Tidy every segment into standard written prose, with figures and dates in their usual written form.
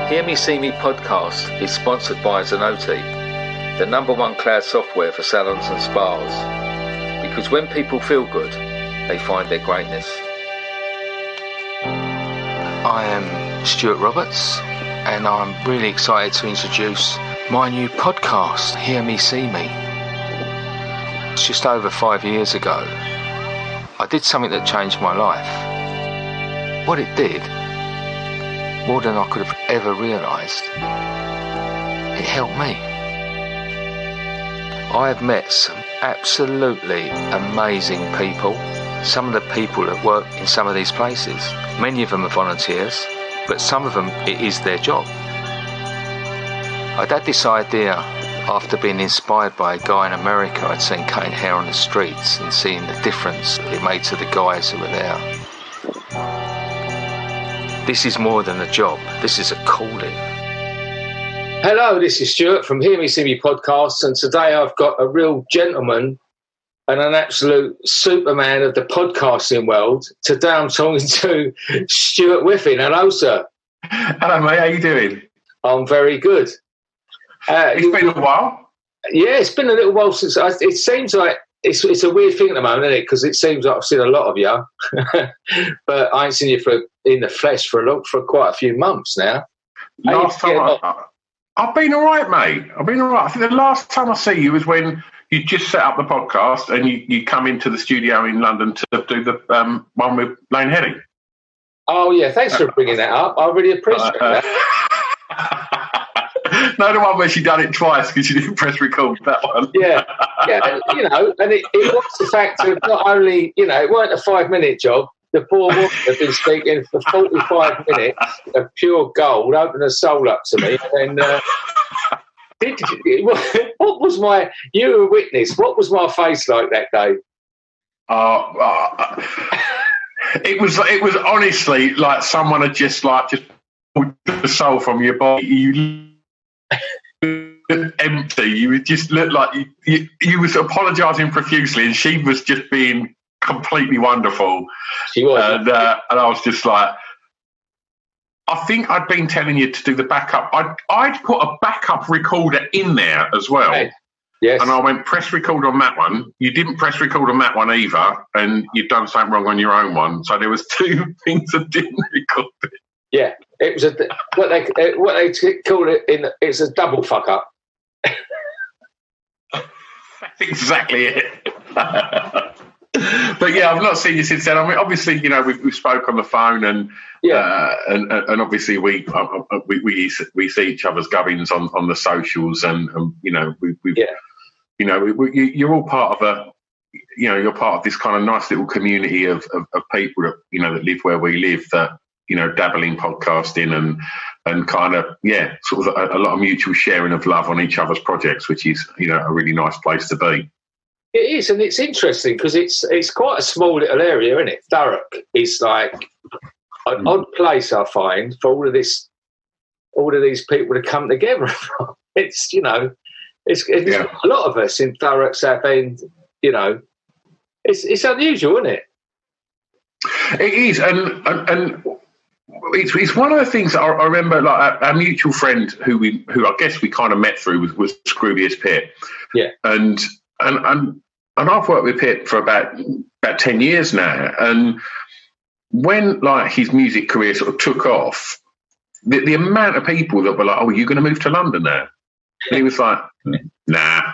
Hear Me See Me podcast is sponsored by Zenoti, the #1 cloud software for salons and spas. Because when people feel good, they find their greatness. I am Stuart Roberts, and I'm really excited to introduce my new podcast, Hear Me See Me. It's just over 5 years ago, I did something that changed my life. What it did, more than I could have ever realised, it helped me. I have met some absolutely amazing people. Some of the people that work in some of these places, many of them are volunteers, but some of them it is their job. I'd had this idea after being inspired by a guy in America I'd seen cutting hair on the streets and seeing the difference it made to the guys who were there. This is more than a job. This is a calling. Hello, this is Stuart from Hear Me See Me podcast, and today I've got a real gentleman and an absolute superman of the podcasting world. Today I'm talking to Stu Whiffen. Hello, sir. Hello, mate. How you doing? I'm very good. It's been a while. Yeah, it's been a little while since. It seems like it's a weird thing at the moment, isn't it? Because it seems like I've seen a lot of you, but I ain't seen you in the flesh for quite a few months now. Last time I've been all right, mate. I've been all right. I think the last time I see you was when you just set up the podcast and you come into the studio in London to do the one with Lane Heading. Oh yeah, thanks for bringing that up. I really appreciate that. No, the one where she done it twice because she didn't press record. That one. Yeah. And, and it was the fact of not only, it weren't a 5-minute job. The poor woman had been speaking for 45 minutes of pure gold, opened her soul up to me. And what was you were a witness, what was my face like that day? It was honestly like someone had just pulled the soul from your body. You empty. You would just look like you was apologising profusely, and she was just being completely wonderful. She was, and I was just like, I think I'd been telling you to do the backup. I'd put a backup recorder in there as well. Okay. Yes. And I went, press record on that one. You didn't press record on that one either, and you'd done something wrong on your own one. So there was two things that didn't record it. Yeah, it was what they call it it's a double fuck up. That's exactly it. But yeah, I've not seen you since then. I mean, obviously, we spoke on the phone, and and obviously we see each other's gubbins on the socials, and you're all part of you're part of this kind of nice little community of people that that live where we live, that dabble in podcasting and kind of sort of a lot of mutual sharing of love on each other's projects, which is a really nice place to be. It is, and it's interesting because it's quite a small little area, isn't it? Thurrock is like an odd place, I find, for all of these people to come together. It's it's a lot of us in Thurrock, Southend. It's unusual, isn't it? It is, and it's one of the things that I remember. Like our mutual friend who I guess we kind of met through was Scroobius Pitt. Yeah, and I've worked with Pitt for about 10 years now, and when his music career sort of took off, the amount of people that were like, "Oh, are you going to move to London now?" And he was like, "Nah,"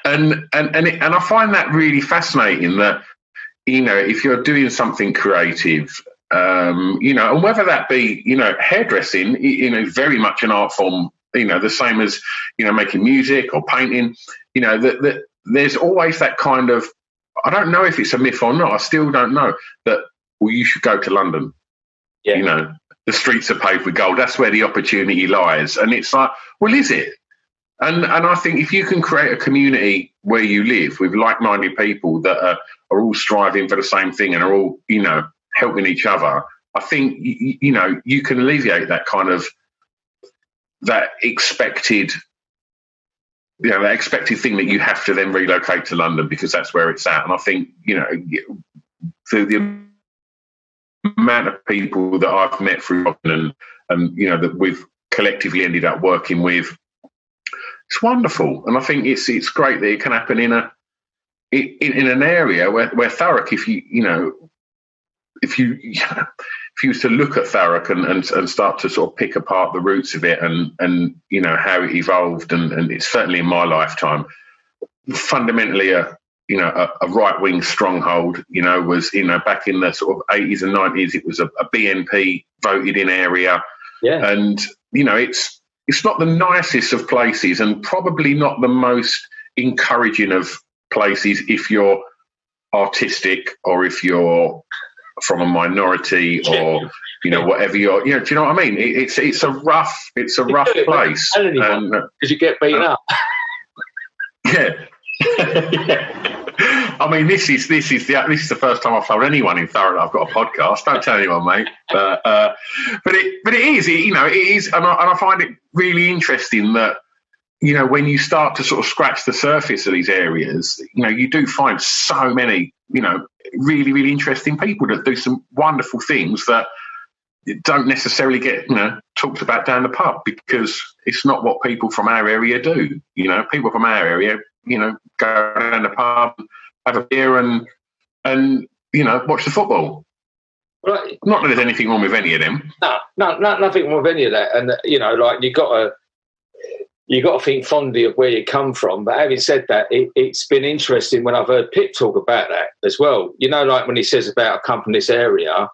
and I find that really fascinating. That if you're doing something creative, and whether that be hairdressing, very much an art form, the same as making music or painting, that there's always that kind of, I don't know if it's a myth or not, I still don't know, that, well, you should go to London. Yeah. The streets are paved with gold. That's where the opportunity lies. And it's like, well, is it? And I think if you can create a community where you live with like-minded people that are all striving for the same thing and are all, helping each other, I think, you can alleviate that kind of, that expected thing that you have to then relocate to London because that's where it's at. And I think, the amount of people that I've met through and that collectively ended up working with. It's wonderful, and I think it's great that it can happen in an area where Thurrock, if you was to look at Thurrock and start to sort of pick apart the roots of it and how it evolved, and it's certainly in my lifetime, fundamentally a right-wing stronghold, was, back in the sort of 80s and 90s, it was a BNP voted in area. Yeah. And, it's not the nicest of places and probably not the most encouraging of places if you're artistic or if you're from a minority or, whatever you're, do you know what I mean? It's a rough place. Because you get beaten up. Yeah. I mean, this is the first time I've told anyone in Thurrock I've got a podcast. Don't tell anyone, mate. But it is, and I find it really interesting that when you start to sort of scratch the surface of these areas, you do find so many really, really interesting people that do some wonderful things that don't necessarily get talked about down the pub, because it's not what people from our area do. People from our area go down the pub, have a beer and watch the football. Right. Not that there's anything wrong with any of them. No, nothing wrong with any of that. And you got to think fondly of where you come from. But having said that, it's been interesting when I've heard Pip talk about that as well. Like when he says about a come from this area,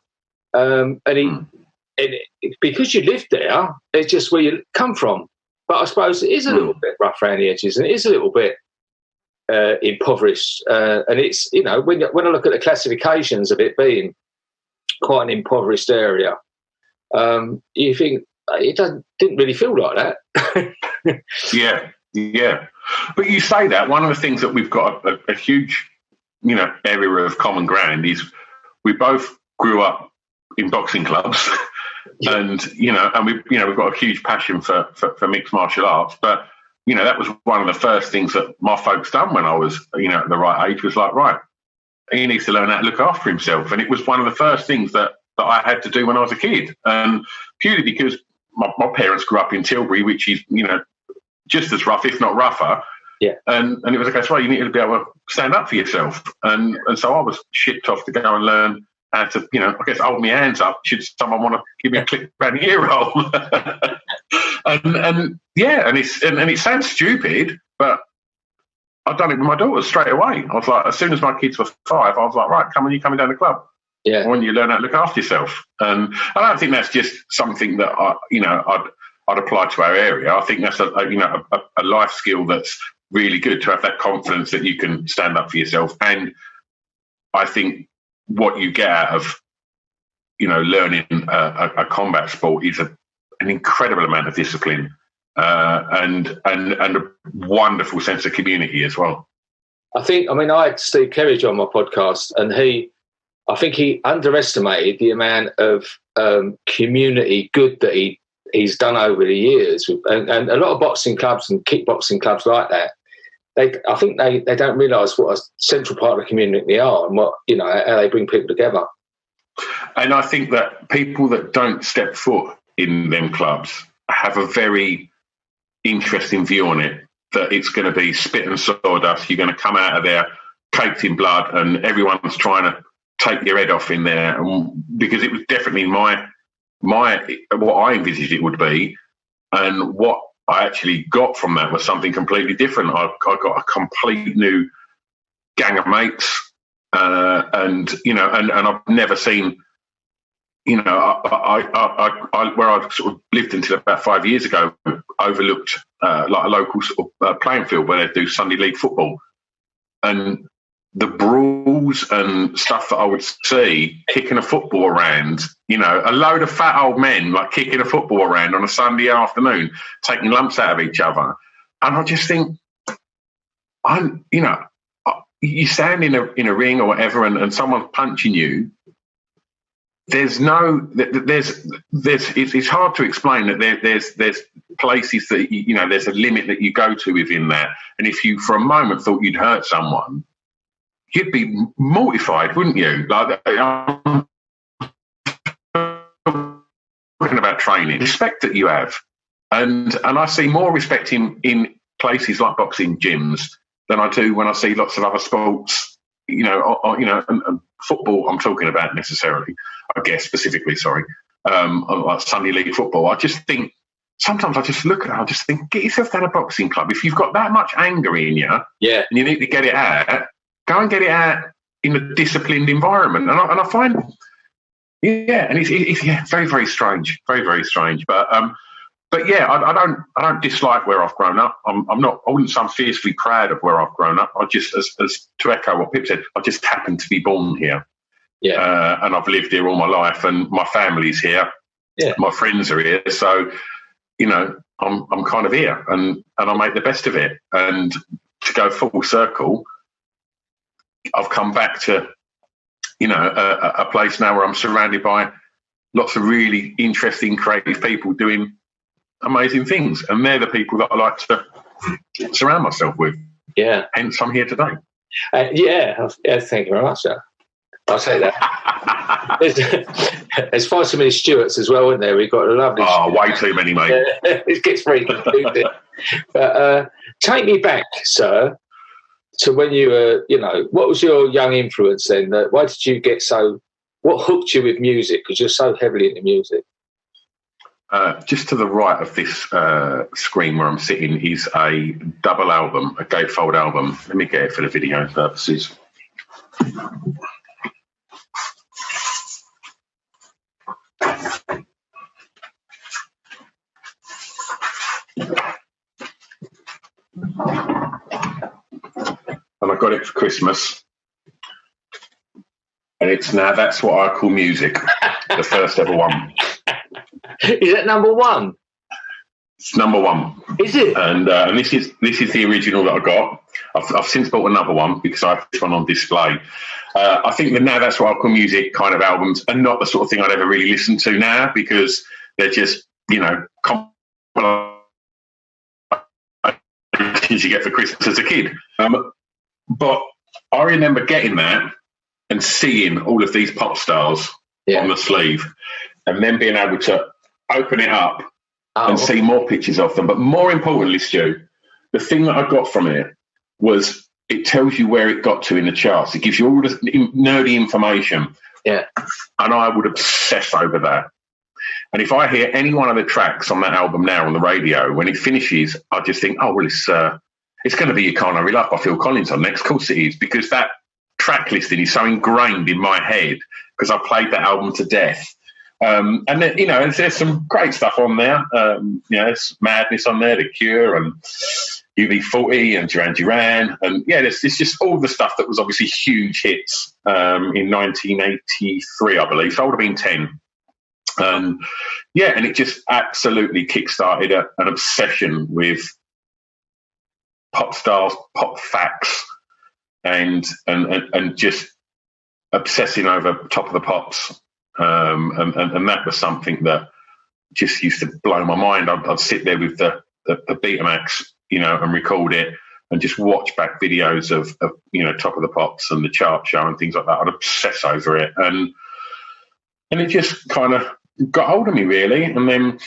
because you live there, it's just where you come from. But I suppose it is a little bit rough around the edges, and it is a little bit impoverished. And it's when I look at the classifications of it being quite an impoverished area, you think it didn't really feel like that. Yeah. But you say that one of the things that we've got a huge, area of common ground is we both grew up in boxing clubs. Yeah. And we've got a huge passion for mixed martial arts. But that was one of the first things that my folks done when I was at the right age, was like, right, he needs to learn how to look after himself. And it was one of the first things that I had to do when I was a kid, and purely because my parents grew up in Tilbury, which is just as rough, if not rougher. Yeah. And it was a case, well, you need to be able to stand up for yourself. And so I was shipped off to go and learn how to, I guess, hold my hands up should someone want to give me a click around the ear roll. and it sounds stupid, but I've done it with my daughters straight away. I was like, as soon as my kids were 5, I was like, right, you coming down the club. Yeah. When you learn how to look after yourself. And I don't think that's just something that I'd apply to our area. I think that's a life skill that's really good, to have that confidence that you can stand up for yourself. And I think what you get out of learning a combat sport is an incredible amount of discipline and a wonderful sense of community as well. I had Steve Kerridge on my podcast, and I think he underestimated the amount of community good that he's done over the years, and a lot of boxing clubs and kickboxing clubs like that. I think they don't realise what a central part of the community they are, and what how they bring people together. And I think that people that don't step foot in them clubs have a very interesting view on it. That it's going to be spit and sawdust. You're going to come out of there caked in blood, and everyone's trying to take your head off in there. Because it was definitely my what I envisaged it would be, and what I actually got from that was something completely different. I got a complete new gang of mates, and I've never seen, I where I sort of lived until about 5 years ago, overlooked like a local sort of playing field where they do Sunday league football, and the brawls and stuff that I would see kicking a football around, a load of fat old men like kicking a football around on a Sunday afternoon, taking lumps out of each other. And I just think, you stand in a ring or whatever, and someone's punching you. It's hard to explain that there's places that, there's a limit that you go to within that. And if you for a moment thought you'd hurt someone, you'd be mortified, wouldn't you? Like, talking about training, respect that you have. And I see more respect in places like boxing gyms than I do when I see lots of other sports, and football I'm talking about necessarily, I guess specifically, sorry, like Sunday League football. I just think, sometimes I just look at it, I just think, get yourself down a boxing club. If you've got that much anger in you and you need to get it out, go and get it out in a disciplined environment. And I find, and it's very, very strange, very, very strange. But yeah, I don't dislike where I've grown up. I wouldn't say I'm fiercely proud of where I've grown up. I just, as to echo what Pip said, I just happened to be born here. Yeah. And I've lived here all my life, and my family's here. Yeah. My friends are here. So, I'm kind of here, and I make the best of it. And to go full circle, I've come back to, a place now where I'm surrounded by lots of really interesting, creative people doing amazing things, and they're the people that I like to surround myself with. Yeah, hence I'm here today. Thank you very much, sir. I'll say that. There's far too many Stuarts as well, isn't there? We've got a lovely. Oh, way too many, mate. It gets very confusing. But take me back, sir, to when you were. What was your young influence then? Why did you get so? What hooked you with music? Because you're so heavily into music. Just to the right of this screen where I'm sitting is a double album, a gatefold album. Let me get it for the video purposes. And I got it for Christmas. And it's Now That's What I Call Music, the first ever one. Is that number one? It's number one. Is it? And this is the original that I got. I've since bought another one because I have this one on display. I think that Now That's What I Call Music kind of albums are not the sort of thing I'd ever really listen to now, because they're just, compilations you get for Christmas as a kid. But I remember getting that and seeing all of these pop stars on the sleeve, and then being able to open it up and see more pictures of them. But more importantly, Stu, the thing that I got from it was it tells you where it got to in the charts. It gives you all the nerdy information. Yeah. And I would obsess over that. And if I hear any one of the tracks on that album now on the radio, when it finishes, I just think, oh, well, it's going to be You Can't Hurry Up by Phil Collins on next. Of course it is, because that track listing is so ingrained in my head because I played that album to death. And then, there's some great stuff on there. There's Madness on there, The Cure, and UB40 and Duran Duran. And there's just all the stuff that was obviously huge hits in 1983, I believe. So I would have been 10. And it just absolutely kick-started an obsession with pop stars, pop facts, and just obsessing over Top of the Pops. And that was something that just used to blow my mind. I'd sit there with the Betamax, and record it and just watch back videos of Top of the Pops and the chart show and things like that. I'd obsess over it, and it just kind of got hold of me, really. And then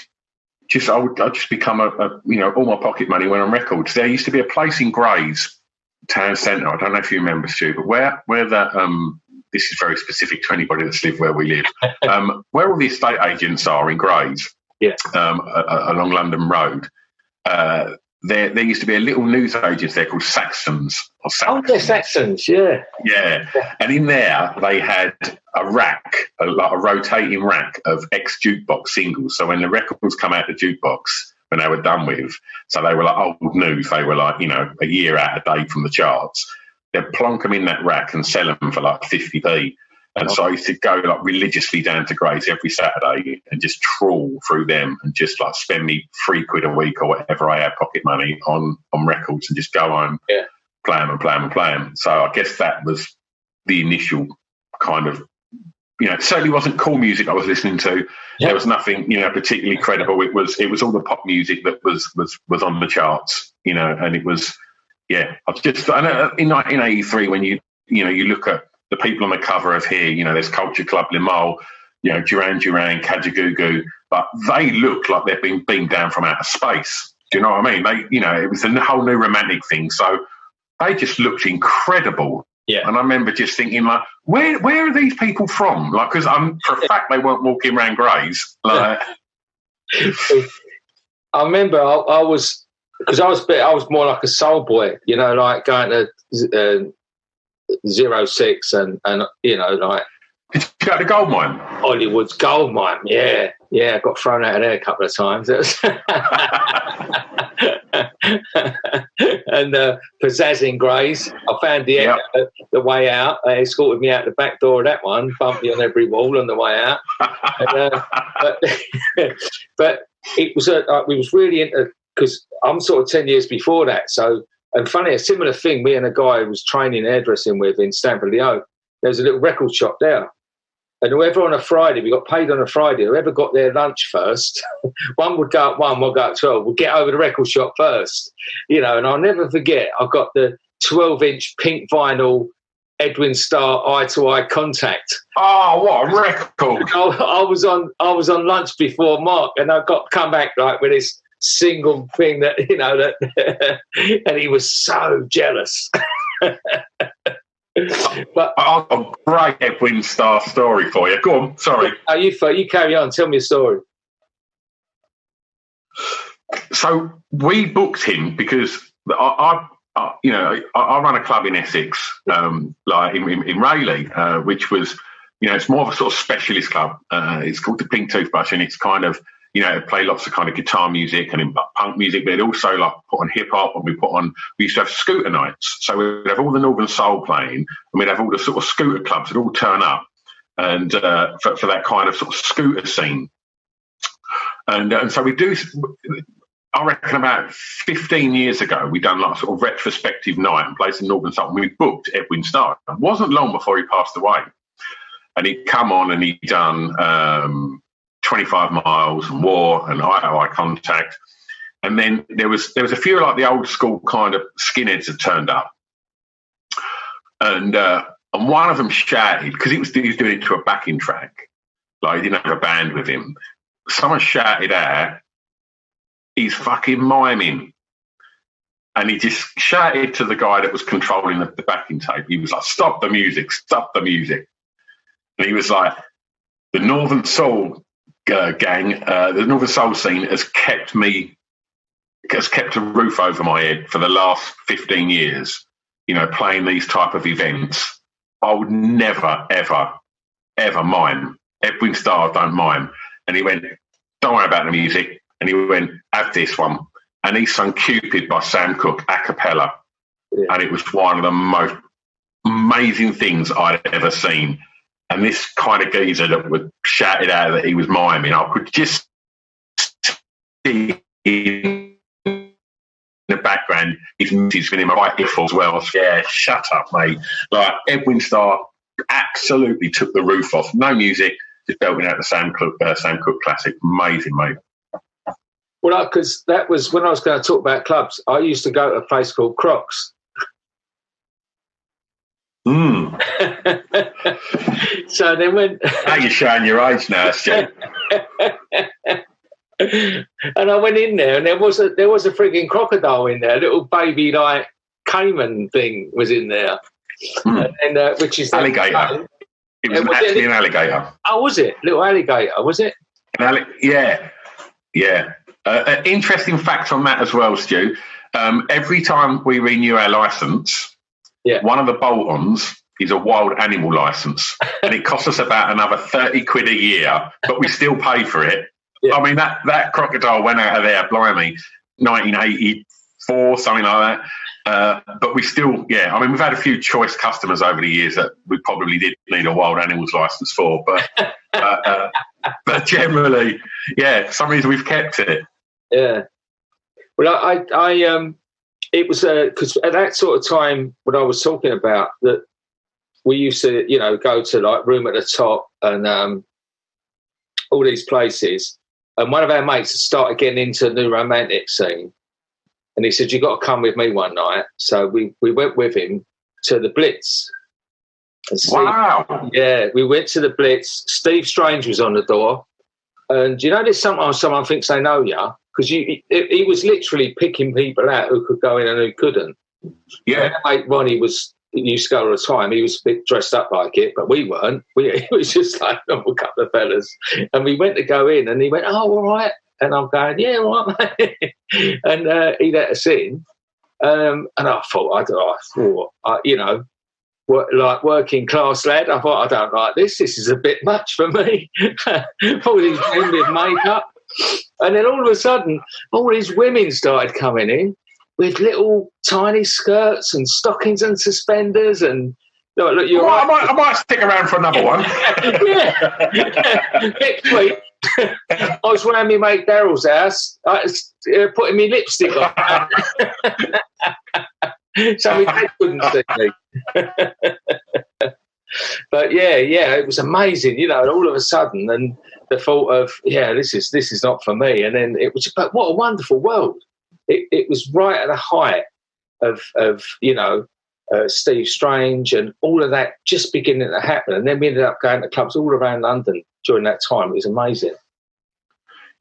I'd just become all my pocket money went on records. There used to be a place in Grays town centre. I don't know if you remember, Stu, but where that this is very specific to anybody that's lived where we live. Where all the estate agents are in Grays, along London Road, there used to be a little newsagent there called Saxons. Oh, yeah, Saxons, yeah. Yeah, and in there they had a rack, like a rotating rack of ex-jukebox singles. So when the records come out the jukebox, when they were done with, so they were like old news, they were like, a year out of date from the charts, they'd plonk them in that rack and sell them for like 50p. And so I used to go like religiously down to Grays every Saturday and just trawl through them and just like spend me £3 a week or whatever I had pocket money on records and just go home, play them. So I guess that was the initial kind of, it certainly wasn't cool music I was listening to. Yeah. There was nothing, particularly credible. It was all the pop music that was on the charts, and it was, I just, in 1983, when you look at the people on the cover of here, there's Culture Club, Limahl, Duran Duran, Kajagoogoo, but they look like they've been beamed down from outer space. Do you know what I mean? They, it was a whole new romantic thing. So they just looked incredible. Yeah. And I remember just thinking, like, where are these people from? Like, because for a fact they weren't walking around Grays. Like, I remember I was more like a soul boy, like going to 06 and like. Did you go to Gold Mine? Hollywood's Gold Mine, yeah. I got thrown out of there a couple of times. And Pizzazzing Grays. I found the way out. They escorted me out the back door of that one, bumped me on every wall on the way out. But it was we was really into, because I'm sort of 10 years before that. So, and funny, a similar thing, me and a guy who was training hairdressing with in Stamford-le-Hope, there was a little record shop there. And whoever on a Friday, we got paid on a Friday, whoever got their lunch first, one would go at 1, one would go at 12, would get over the record shop first. And I'll never forget, I got the 12-inch pink vinyl Edwin Starr Eye-to-Eye Contact. Oh, what a record. I was on lunch before Mark, and I come back like with this single thing that, and he was so jealous. But I've got a great Edwin Starr story for you. Go on, sorry. You carry on. Tell me a story. So we booked him because I run a club in Essex, like in Rayleigh, which was, it's more of a sort of specialist club. It's called the Pink Toothbrush, and it's kind of, play lots of kind of guitar music and punk music, but it also like put on hip hop, and we used to have scooter nights. So we'd have all the Northern Soul playing, and we'd have all the sort of scooter clubs that all turn up, and for that kind of sort of scooter scene. And so we do, I reckon about 15 years ago, we done like a sort of retrospective night and played some Northern Soul, and we booked Edwin Starr. It wasn't long before he passed away. And he'd come on and he'd done 25 Miles and War and Eye Contact. And then there was a few like the old school kind of skinheads had turned up. And one of them shouted, because he was doing it to a backing track, like he didn't have a band with him. Someone shouted out, "He's fucking miming." And he just shouted to the guy that was controlling the backing tape. He was like, "Stop the music, stop the music." And he was like, "The Northern Soul gang, the Northern Soul scene has kept a roof over my head for the last 15 years, playing these type of events. I would never, ever, ever mime. Edwin Starr don't mime." And he went, "Don't worry about the music." And he went, "Have this one." And he sung Cupid by Sam Cooke a cappella. Yeah. And it was one of the most amazing things I'd ever seen. And this kind of geezer that would shout it out that he was miming, I could just see in the background his music with him right earful as well. Yeah, shut up, mate. Like, Edwin Starr absolutely took the roof off. No music, just belting out the Sam Cooke classic. Amazing, mate. Well, because that was when I was going to talk about clubs. I used to go to a place called Crocs. So then when now you're showing your age now, Stu. And I went in there, and there was a frigging crocodile in there, a little baby like caiman thing was in there, and which is alligator. It was actually an alligator. Oh, was it? Little alligator, was it? Yeah. Interesting fact on that as well, Stu. Every time we renew our licence, one of the bolt-ons is a wild animal licence, and it costs us about another 30 quid a year, but we still pay for it. Yeah. I mean, that crocodile went out of there, blimey, 1984, something like that. But we still, I mean, we've had a few choice customers over the years that we probably did need a wild animals licence for, but generally, for some reason we've kept it. Yeah. Well, I it was because at that sort of time when I was talking about that, we used to, go to like Room at the Top and all these places. And one of our mates had started getting into the new romantic scene. And he said, "You got to come with me one night." So we went with him to the Blitz. Wow. Yeah, we went to the Blitz. Steve Strange was on the door. And you know, there's sometimes someone thinks they know you because he was literally picking people out who could go in and who couldn't. Yeah. Mate Ronnie used to go all the time. He was a bit dressed up like it, but we weren't. It was just like a couple of fellas. And we went to go in, and he went, "Oh, all right." And I'm going, "Yeah, all right, mate." And he let us in. And I thought, you know, like working class lad, I thought, I don't like this. This is a bit much for me. All these men with makeup. And then all of a sudden, all these women started coming in with little tiny skirts and stockings and suspenders and look, you're right. I might stick around for another one. Yeah. Next week, I was round my mate Daryl's house, putting my lipstick on. So my dad couldn't see me. But yeah, it was amazing, you know, and all of a sudden, and the thought of, this is not for me. And then it was, but what a wonderful world. It was right at the height of you know, Steve Strange and all of that just beginning to happen. And then we ended up going to clubs all around London during that time. It was amazing.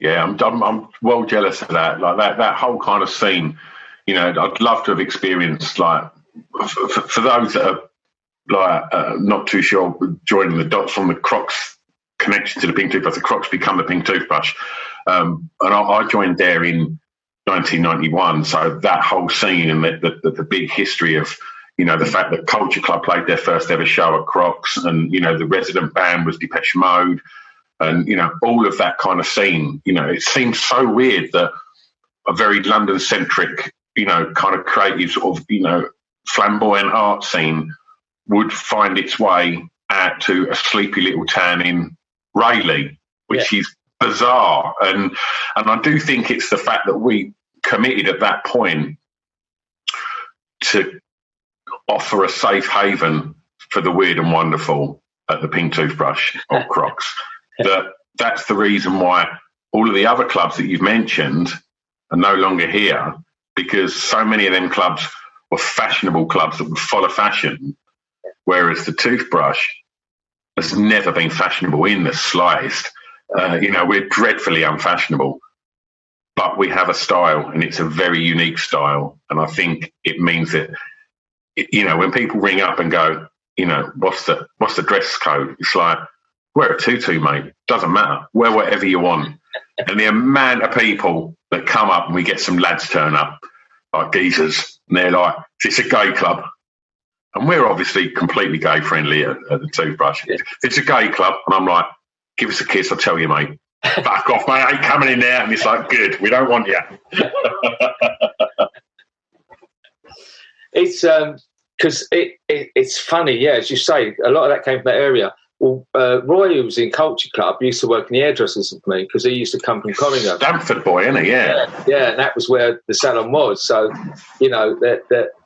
Yeah, I'm well jealous of that. Like that whole kind of scene, you know, I'd love to have experienced, like, for those that are like not too sure, joining the dots from the Crocs connection to the Pink Toothbrush. The Crocs become the Pink Toothbrush. And I joined there in 1991, so that whole scene and the big history of, you know, the fact that Culture Club played their first ever show at Crocs, and, you know, the resident band was Depeche Mode, and, you know, all of that kind of scene. You know, it seems so weird that a very London-centric, you know, kind of creative sort of, you know, flamboyant art scene would find its way out to a sleepy little town in Rayleigh, which is bizarre. And I do think it's the fact that we committed at that point to offer a safe haven for the weird and wonderful at the Pink Toothbrush of Crocs. That's the reason why all of the other clubs that you've mentioned are no longer here, because so many of them clubs were fashionable clubs that would follow fashion, whereas the Toothbrush has never been fashionable in the slightest. You know, we're dreadfully unfashionable, but we have a style, and it's a very unique style. And I think it means that, you know, when people ring up and go, you know, what's the dress code? It's like, wear a tutu, mate. Doesn't matter. Wear whatever you want. And the amount of people that come up, and we get some lads turn up, like geezers, and they're like, it's a gay club. And we're obviously completely gay friendly at the Toothbrush. It's a gay club. And I'm like, give us a kiss, I'll tell you, mate. Back off, mate. I ain't coming in there. And it's like, good, we don't want you. It's because it's funny, as you say, a lot of that came from that area. Well, Roy, who was in Culture Club, used to work in the hairdressers with me because he used to come from Collingham. Stamford boy, isn't he? Yeah, and that was where the salon was. So, you know,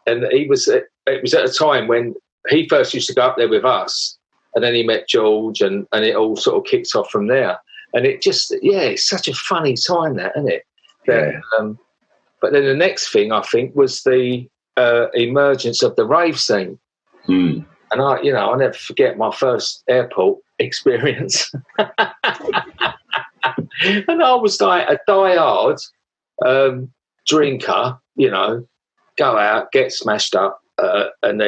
and he was. It was at a time when he first used to go up there with us, and then he met George, and it all sort of kicked off from there. And it just, it's such a funny time, that, isn't it? But then the next thing, I think, was the emergence of the rave scene. Mm. And I'll never forget my first airport experience. And I was like a die-hard drinker, you know, go out, get smashed up, and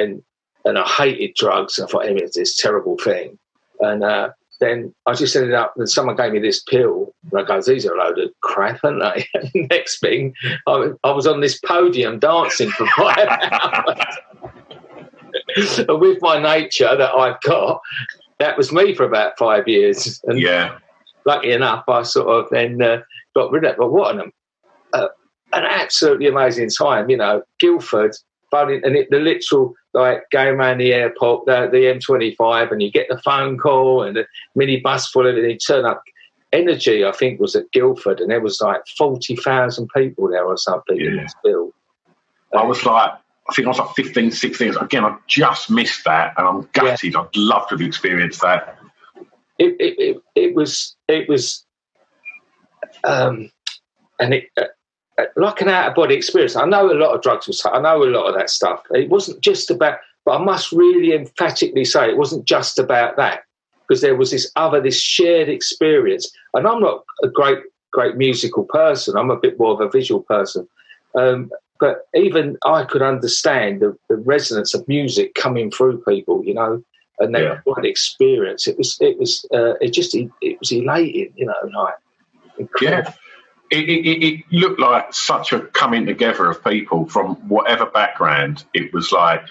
I hated drugs. I thought, it's this terrible thing. And then I just ended up, and someone gave me this pill, and I go, these are a load of crap, aren't they? Next thing, I was on this podium dancing for 5 hours. And with my nature that I've got, that was me for about 5 years. And lucky enough, I sort of then got rid of it. But what an absolutely amazing time, you know, Guildford, and the literal, like, going around the airport, the M25, and you get the phone call and the minibus full of it, and you turn up. Energy, I think, was at Guildford, and there was like 40,000 people there or something in this build. I think I was like 15, 16. Again, I just missed that, and I'm gutted. Yeah. I'd love to have experienced that. It was, like an out-of-body experience. I know a lot of drugs I know a lot of that stuff. It wasn't just about, but I must really emphatically say it wasn't just about that. because there was this shared experience. And I'm not a great musical person. I'm a bit more of a visual person. But even I could understand the resonance of music coming through people, you know, and that experience. It was elating, you know, like incredible. Yeah. It looked like such a coming together of people from whatever background. It was like,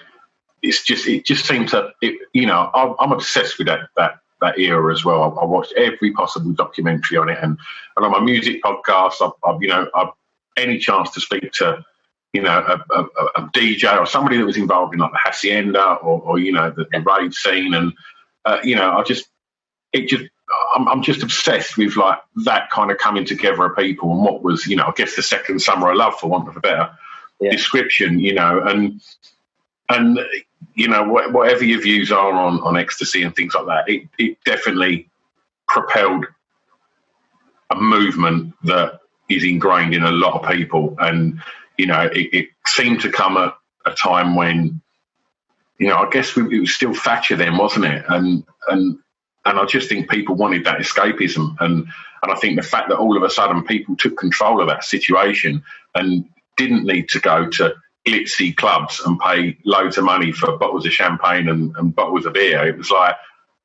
it just seemed to, you know, I'm obsessed with that era as well. I watched every possible documentary on it, and on my music podcast, I've any chance to speak to, you know, a DJ or somebody that was involved in like the hacienda or you know, the rave scene, and you know, I'm just obsessed with like that kind of coming together of people, and what was, you know, I guess the second summer of love, for want of a better description, you know, and you know, whatever your views are on ecstasy and things like that, it definitely propelled a movement that is ingrained in a lot of people. And you know, it seemed to come at a time when, you know, I guess it was still Thatcher then, wasn't it? And I just think people wanted that escapism, and I think the fact that all of a sudden people took control of that situation and didn't need to go to glitzy clubs and pay loads of money for bottles of champagne and bottles of beer. It was like,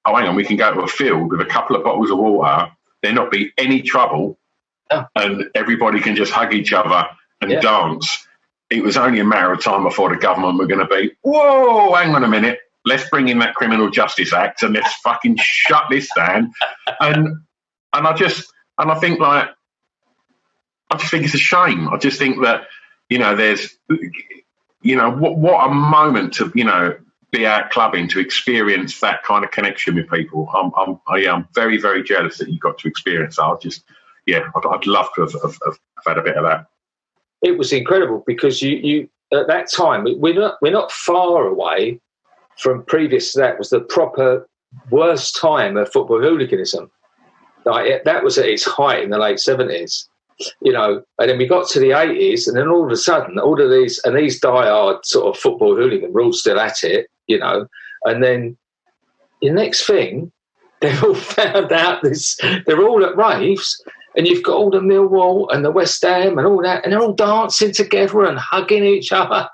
oh, hang on, we can go to a field with a couple of bottles of water, there not be any trouble, and everybody can just hug each other and dance. It was only a matter of time before the government were going to be, whoa, hang on a minute, let's bring in that Criminal Justice Act and let's fucking shut this down. And I think like, I just think it's a shame. I just think that, you know, there's, you know, what a moment to, you know, be out clubbing, to experience that kind of connection with people. I'm very, very jealous that you got to experience that. I'd love to have had a bit of that. It was incredible because you at that time, we're not far away from previous to that was the proper worst time of football hooliganism. Like that was at its height in the late 70s, you know, and then we got to the 80s, and then all of a sudden, all of these diehard sort of football hooligans were all still at it, you know, and then the next thing, they've all found out they're all at raves, and you've got all the Millwall and the West Ham and all that, and they're all dancing together and hugging each other.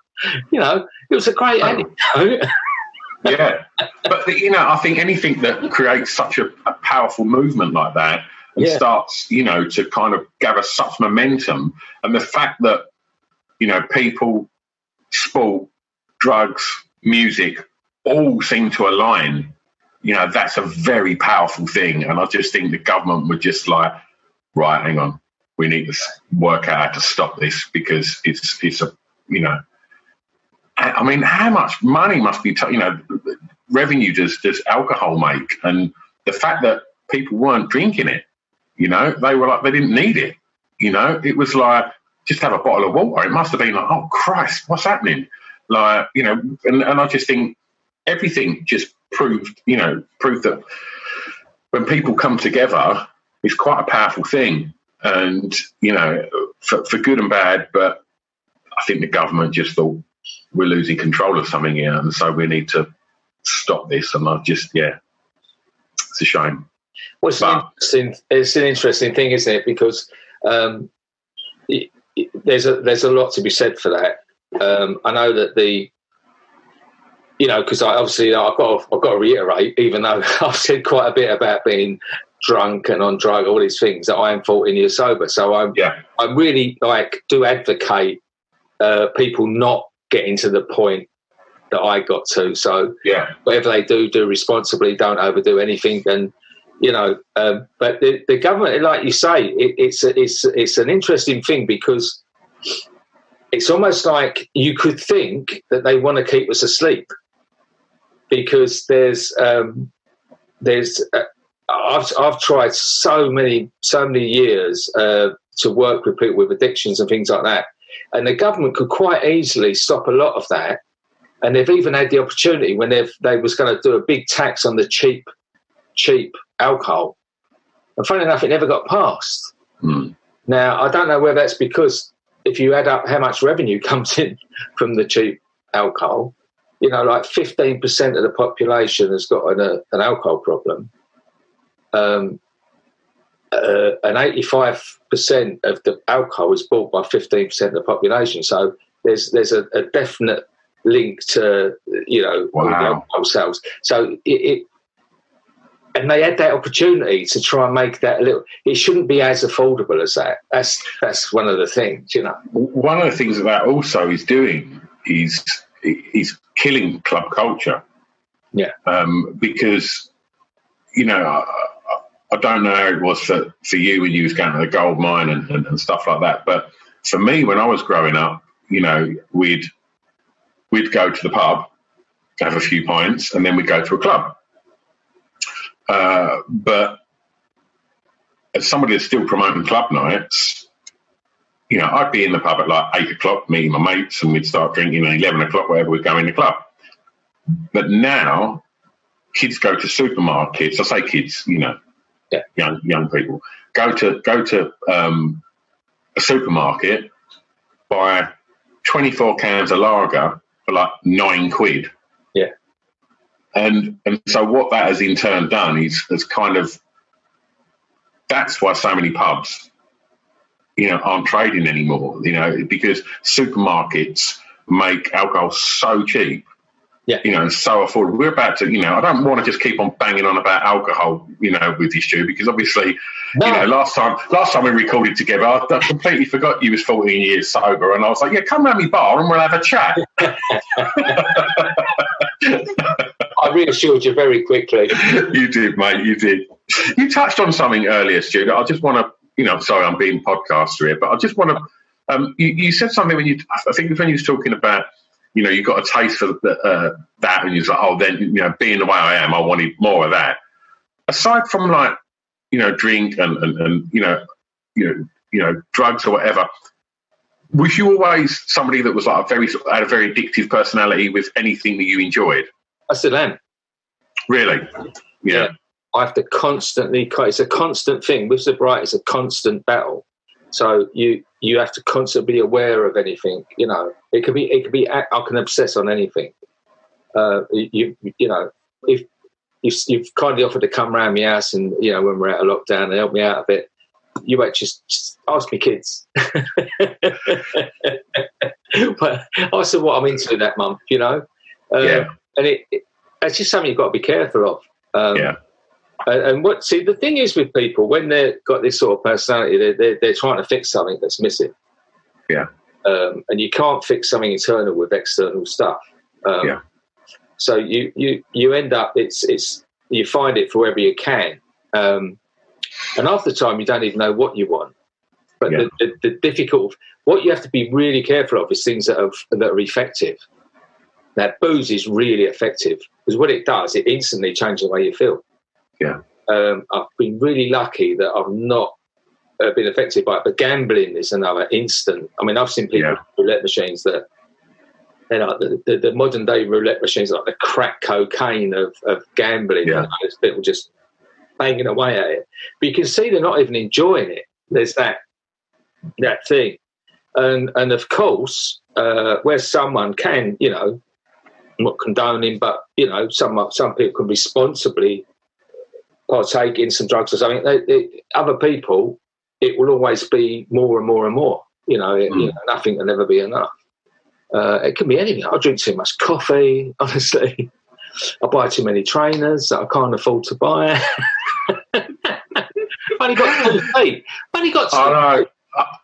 You know, it was a great anecdote. Yeah, but you know, I think anything that creates such a powerful movement like that and starts, you know, to kind of gather such momentum, and the fact that, you know, people, sport, drugs, music, all seem to align, you know, that's a very powerful thing. And I just think the government were just like, right, hang on, we need to work out how to stop this, because it's a, you know, I mean, how much money must be, you know, revenue does alcohol make? And the fact that people weren't drinking it, you know, they were like, they didn't need it. You know, it was like, just have a bottle of water. It must have been like, oh, Christ, what's happening? Like, you know, and I just think everything just proved that when people come together, it's quite a powerful thing. And, you know, for good and bad, but I think the government just thought, we're losing control of something here, and so we need to stop this. And I just, it's a shame. Well, it's an interesting thing, isn't it? Because there's a lot to be said for that. I know that because I've got to reiterate, even though I've said quite a bit about being drunk and on drug, all these things, that I am 14 years sober. So I really do advocate people not getting to the point that I got to. So whatever they do responsibly, don't overdo anything. And, you know, but the government, like you say, it's an interesting thing, because it's almost like you could think that they want to keep us asleep, because I've tried so many years to work with people with addictions and things like that. And the government could quite easily stop a lot of that. And they've even had the opportunity when they was going to do a big tax on the cheap alcohol. And funny enough, it never got passed. Now, I don't know whether that's because if you add up how much revenue comes in from the cheap alcohol, you know, like 15% of the population has got an alcohol problem. and 85% of the alcohol is bought by 15% of the population. So there's a definite link to, you know, all the alcohol sales. So and they had that opportunity to try and make that a little. It shouldn't be as affordable as that. That's one of the things, you know. One of the things that also is doing is killing club culture. Yeah. Because, you know, I don't know how it was for you when you was going to the gold mine and stuff like that. But for me, when I was growing up, you know, we'd go to the pub, have a few pints, and then we'd go to a club. But as somebody that's still promoting club nights, you know, I'd be in the pub at like 8 o'clock, meeting my mates, and we'd start drinking at 11 o'clock, wherever we'd go in the club. But now, kids go to supermarkets. I say kids, you know, young people go to a supermarket, buy 24 cans of lager for like £9. Yeah. And so what that has in turn done is kind of, that's why so many pubs, you know, aren't trading anymore, you know, because supermarkets make alcohol so cheap. Yeah. You know, so affordable. We're about to, you know, I don't want to just keep on banging on about alcohol, you know, with you, Stu, because obviously, you know, last time we recorded together, I completely forgot you was 14 years sober, and I was like, yeah, come round my bar and we'll have a chat. I reassured you very quickly. You did, mate, you did. You touched on something earlier, Stu, that I just want to, you know, sorry, I'm being podcaster here, but I just want to, you said something when you was talking about, you know, you got a taste for that, and you're like, oh, then, you know, being the way I am, I wanted more of that. Aside from, like, you know, drink and you know, drugs or whatever, was you always somebody that was like had a very addictive personality with anything that you enjoyed? I still am. Really? Yeah. I have to constantly. It's a constant thing with sobriety. It's a constant battle. So you have to constantly be aware of anything. You know, it could be. I can obsess on anything. You know, if you've kindly offered to come round my house, and you know, when we're out of lockdown, and help me out a bit, you might just ask me kids. But I said what I'm into that month. You know, and it's just something you've got to be careful of. And the thing is with people, when they've got this sort of personality, they're trying to fix something that's missing. Yeah. And you can't fix something internal with external stuff. So you end up, you find it for wherever you can. And half the time you don't even know what you want. But the difficult, what you have to be really careful of is things that are effective. Now, booze is really effective because what it does, it instantly changes the way you feel. Yeah. I've been really lucky that I've not been affected by it, but gambling is another instant. I mean, I've seen people with roulette machines that they're like the modern day roulette machines, like the crack cocaine of gambling. Yeah. You know, there's people just banging away at it, but you can see they're not even enjoying it. There's that thing, and of course, where someone can, you know, I'm not condoning, but you know, some people can responsibly partake in some drugs or something. Other people, it will always be more and more and more. You know, you know, nothing can ever be enough. It can be anything. I drink too much coffee, honestly. I buy too many trainers that I can't afford to buy. I've only got 2 feet. I know.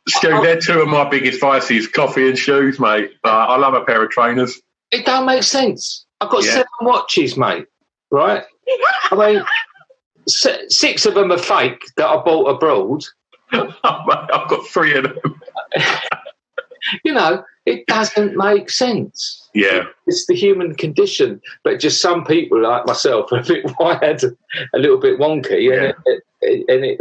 Stu, they're two of my biggest vices, coffee and shoes, mate. I love a pair of trainers. It don't make sense. I've got 7 watches, mate, right? I mean, 6 of them are fake that I bought abroad. I've got 3 of them. You know, it doesn't make sense. Yeah. It's the human condition. But just some people like myself are a bit wired, a little bit wonky. Yeah.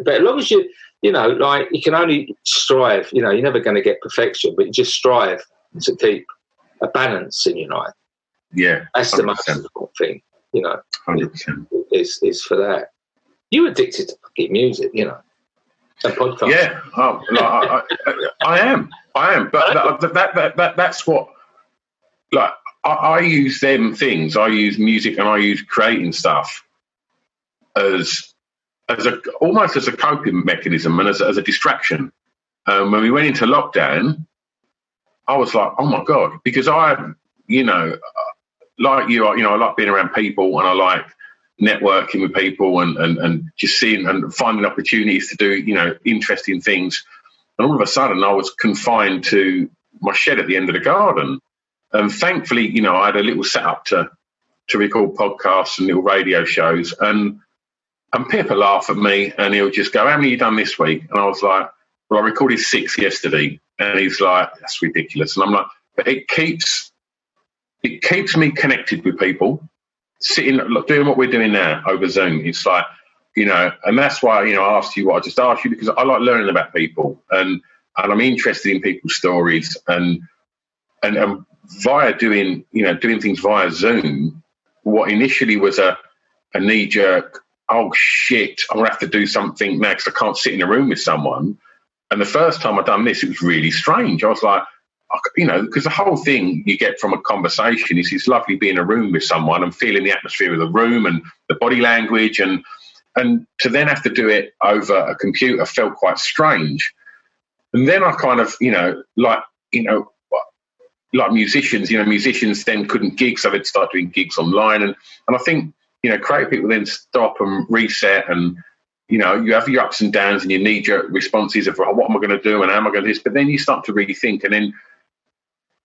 But as long as you know, like, you can only strive. You know, you're never going to get perfection, but you just strive to keep a balance in your life. Yeah. That's 100%. The most important thing, you know. 100%. Is for that. You're addicted to fucking music, you know. And podcasts. Yeah. I am. But that's what, like, I use them things. I use music and I use creating stuff as almost as a coping mechanism and as a distraction. When we went into lockdown, I was like, oh my God, because I, like you, I like being around people, and I like networking with people and just seeing and finding opportunities to do, interesting things. And all of a sudden I was confined to my shed at the end of the garden. And thankfully, I had a little setup to record podcasts and little radio shows. And Pip will laugh at me and he'll just go, how many have you done this week? And I was like, well, I recorded 6 yesterday. And he's like, that's ridiculous. And I'm like, but it keeps me connected with people, sitting, doing what we're doing now over Zoom. It's like, and that's why, I asked you what I just asked you, because I like learning about people and I'm interested in people's stories and via doing things via Zoom, what initially was a knee-jerk, oh shit, I'm going to have to do something next, I can't sit in a room with someone. And the first time I'd done this, it was really strange. I was like, because the whole thing you get from a conversation is it's lovely being in a room with someone and feeling the atmosphere of the room and the body language, and to then have to do it over a computer felt quite strange. And then I kind of, like musicians, musicians then couldn't gig, so they'd start doing gigs online. And I think, creative people then stop and reset, and, you have your ups and downs and your knee-jerk responses of, what am I going to do and how am I going to do this? But then you start to really think, and then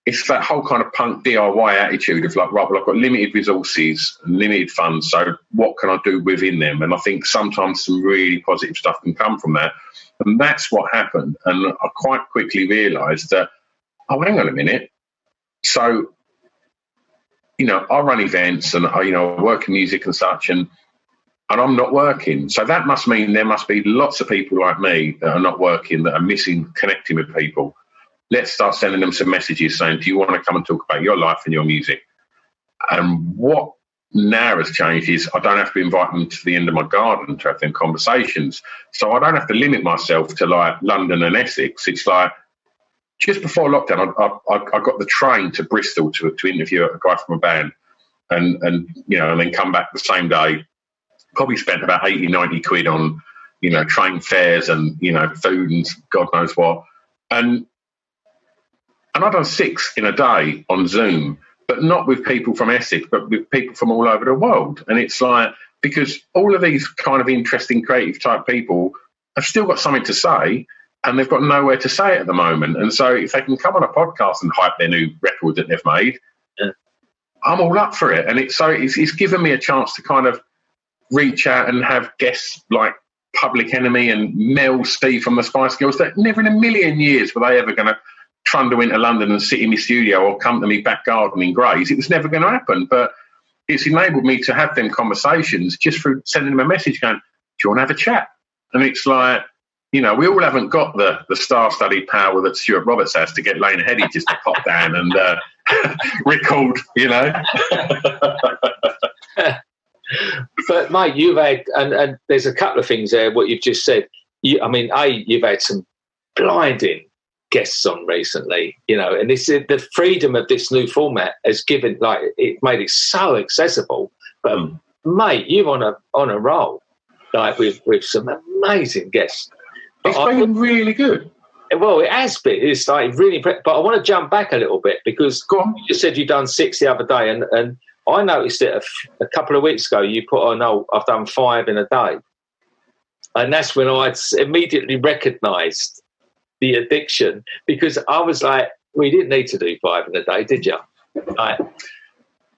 it's that whole kind of punk DIY attitude of like, right, well, I've got limited resources and limited funds, so what can I do within them? And I think sometimes some really positive stuff can come from that. And that's what happened. And I quite quickly realised that, oh, hang on a minute. So, I run events and, I work in music and such, and I'm not working. So that must mean there must be lots of people like me that are not working, that are missing connecting with people. Let's start sending them some messages saying, do you want to come and talk about your life and your music? And what now has changed is I don't have to invite them to the end of my garden to have them conversations. So I don't have to limit myself to like London and Essex. It's like just before lockdown, I got the train to Bristol to interview a guy from a band and then come back the same day. Probably spent about 80, 90 quid on, train fares and, food and God knows what. And I've done 6 in a day on Zoom, but not with people from Essex, but with people from all over the world. And it's like, because all of these kind of interesting, creative type people have still got something to say, and they've got nowhere to say it at the moment. And so if they can come on a podcast and hype their new record that they've made, I'm all up for it. And it's given me a chance to kind of reach out and have guests like Public Enemy and Mel C from the Spice Girls that never in a million years were they ever going to trundle into London and sit in my studio or come to me back garden in Grays. It was never going to happen. But it's enabled me to have them conversations just through sending them a message going, do you want to have a chat? And it's like, we all haven't got the star-studded power that Stuart Roberts has to get Lane Headey just to pop down and record, But, mate, you've had, and there's a couple of things there, what you've just said. You've had some blinding guests on recently, and this is the freedom of this new format has given, it made it so accessible. But, mate, you're on a roll, with some amazing guests. It's been really good. Well, it has been. It's really, but I want to jump back a little bit because you just said you've done 6 the other day, and I noticed it a couple of weeks ago. You put on, I've done 5 in a day. And that's when I immediately recognised the addiction, because I was like, we didn't need to do 5 in a day, did you?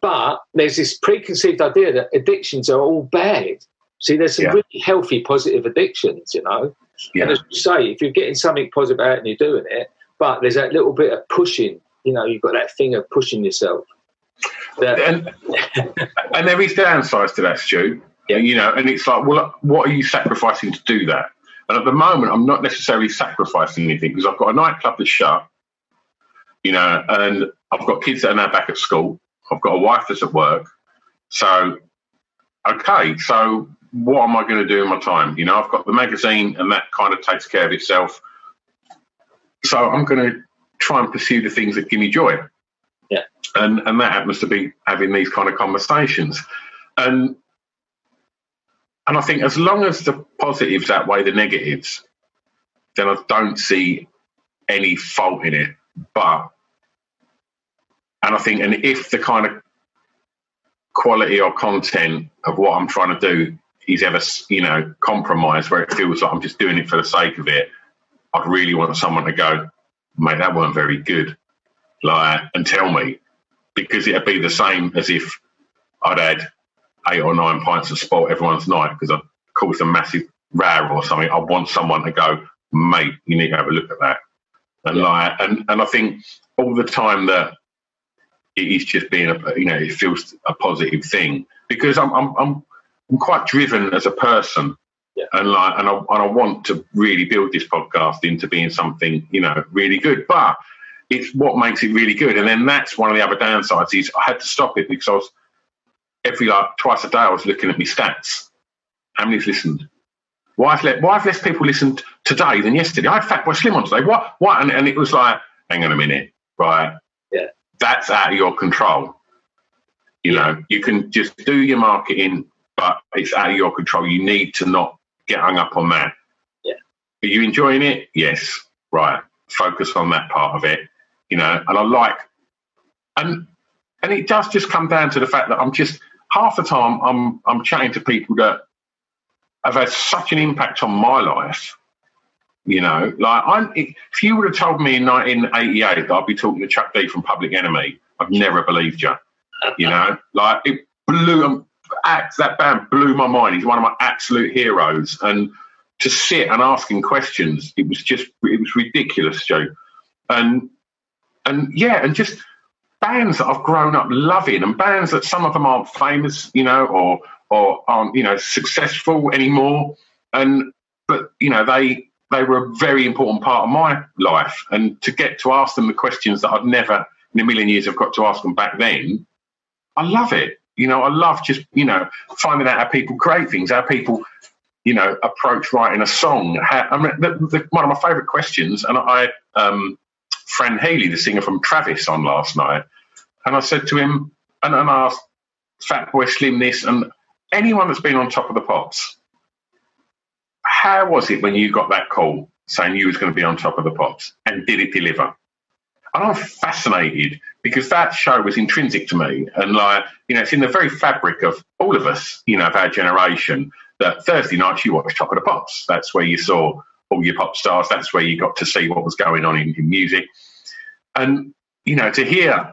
But there's this preconceived idea that addictions are all bad. See, there's some really healthy, positive addictions, Yeah. And as you say, if you're getting something positive out and you're doing it, but there's that little bit of pushing, you've got that thing of pushing yourself. And there is downsides to that, Stu. Yeah. And it's like, well, what are you sacrificing to do that? And at the moment, I'm not necessarily sacrificing anything because I've got a nightclub that's shut, and I've got kids that are now back at school. I've got a wife that's at work. So, okay, so what am I going to do in my time? I've got the magazine and that kind of takes care of itself. So I'm going to try and pursue the things that give me joy. Yeah. And that happens to be having these kind of conversations. And And I think as long as the positives outweigh the negatives, then I don't see any fault in it. And I think, and if the kind of quality or content of what I'm trying to do is ever, compromised, where it feels like I'm just doing it for the sake of it, I'd really want someone to go, mate, that weren't very good, and tell me, because it'd be the same as if I'd had 8 or 9 pints of sport everyone's night because I caused a massive row or something. I want someone to go, mate, you need to have a look at that. And and I think all the time that it is just being it feels a positive thing, because I'm quite driven as a person, and I want to really build this podcast into being something really good. But it's what makes it really good, and then that's one of the other downsides is I had to stop it because I was twice a day I was looking at my stats. How many's listened? Why have less people listened today than yesterday? I had Fatboy Slim on today. What? And it was like, hang on a minute, right? Yeah. That's out of your control. You can just do your marketing, but it's out of your control. You need to not get hung up on that. Yeah. Are you enjoying it? Yes. Right. Focus on that part of it. And I like, and it does just come down to the fact that I'm just half the time I'm chatting to people that have had such an impact on my life. If you would have told me in 1988 that I'd be talking to Chuck D from Public Enemy, I'd never believed you. It blew that band blew my mind. He's one of my absolute heroes, and to sit and ask him questions, it was ridiculous, Joe. And just bands that I've grown up loving, and bands that some of them aren't famous, or aren't, successful anymore. But they were a very important part of my life. And to get to ask them the questions that I'd never in a million years have got to ask them back then, I love it. I love just, finding out how people create things, how people, approach writing a song. One of my favourite questions, and I Fran Healy, the singer from Travis, on last night, and I said to him, and I asked Fatboy Slim this, and anyone that's been on Top of the Pops, how was it when you got that call saying you was going to be on Top of the Pops, and did it deliver? And I'm fascinated because that show was intrinsic to me, and it's in the very fabric of all of us, of our generation, that Thursday nights you watch Top of the Pops. That's where you saw all your pop stars. That's where you got to see what was going on in music. And, to hear,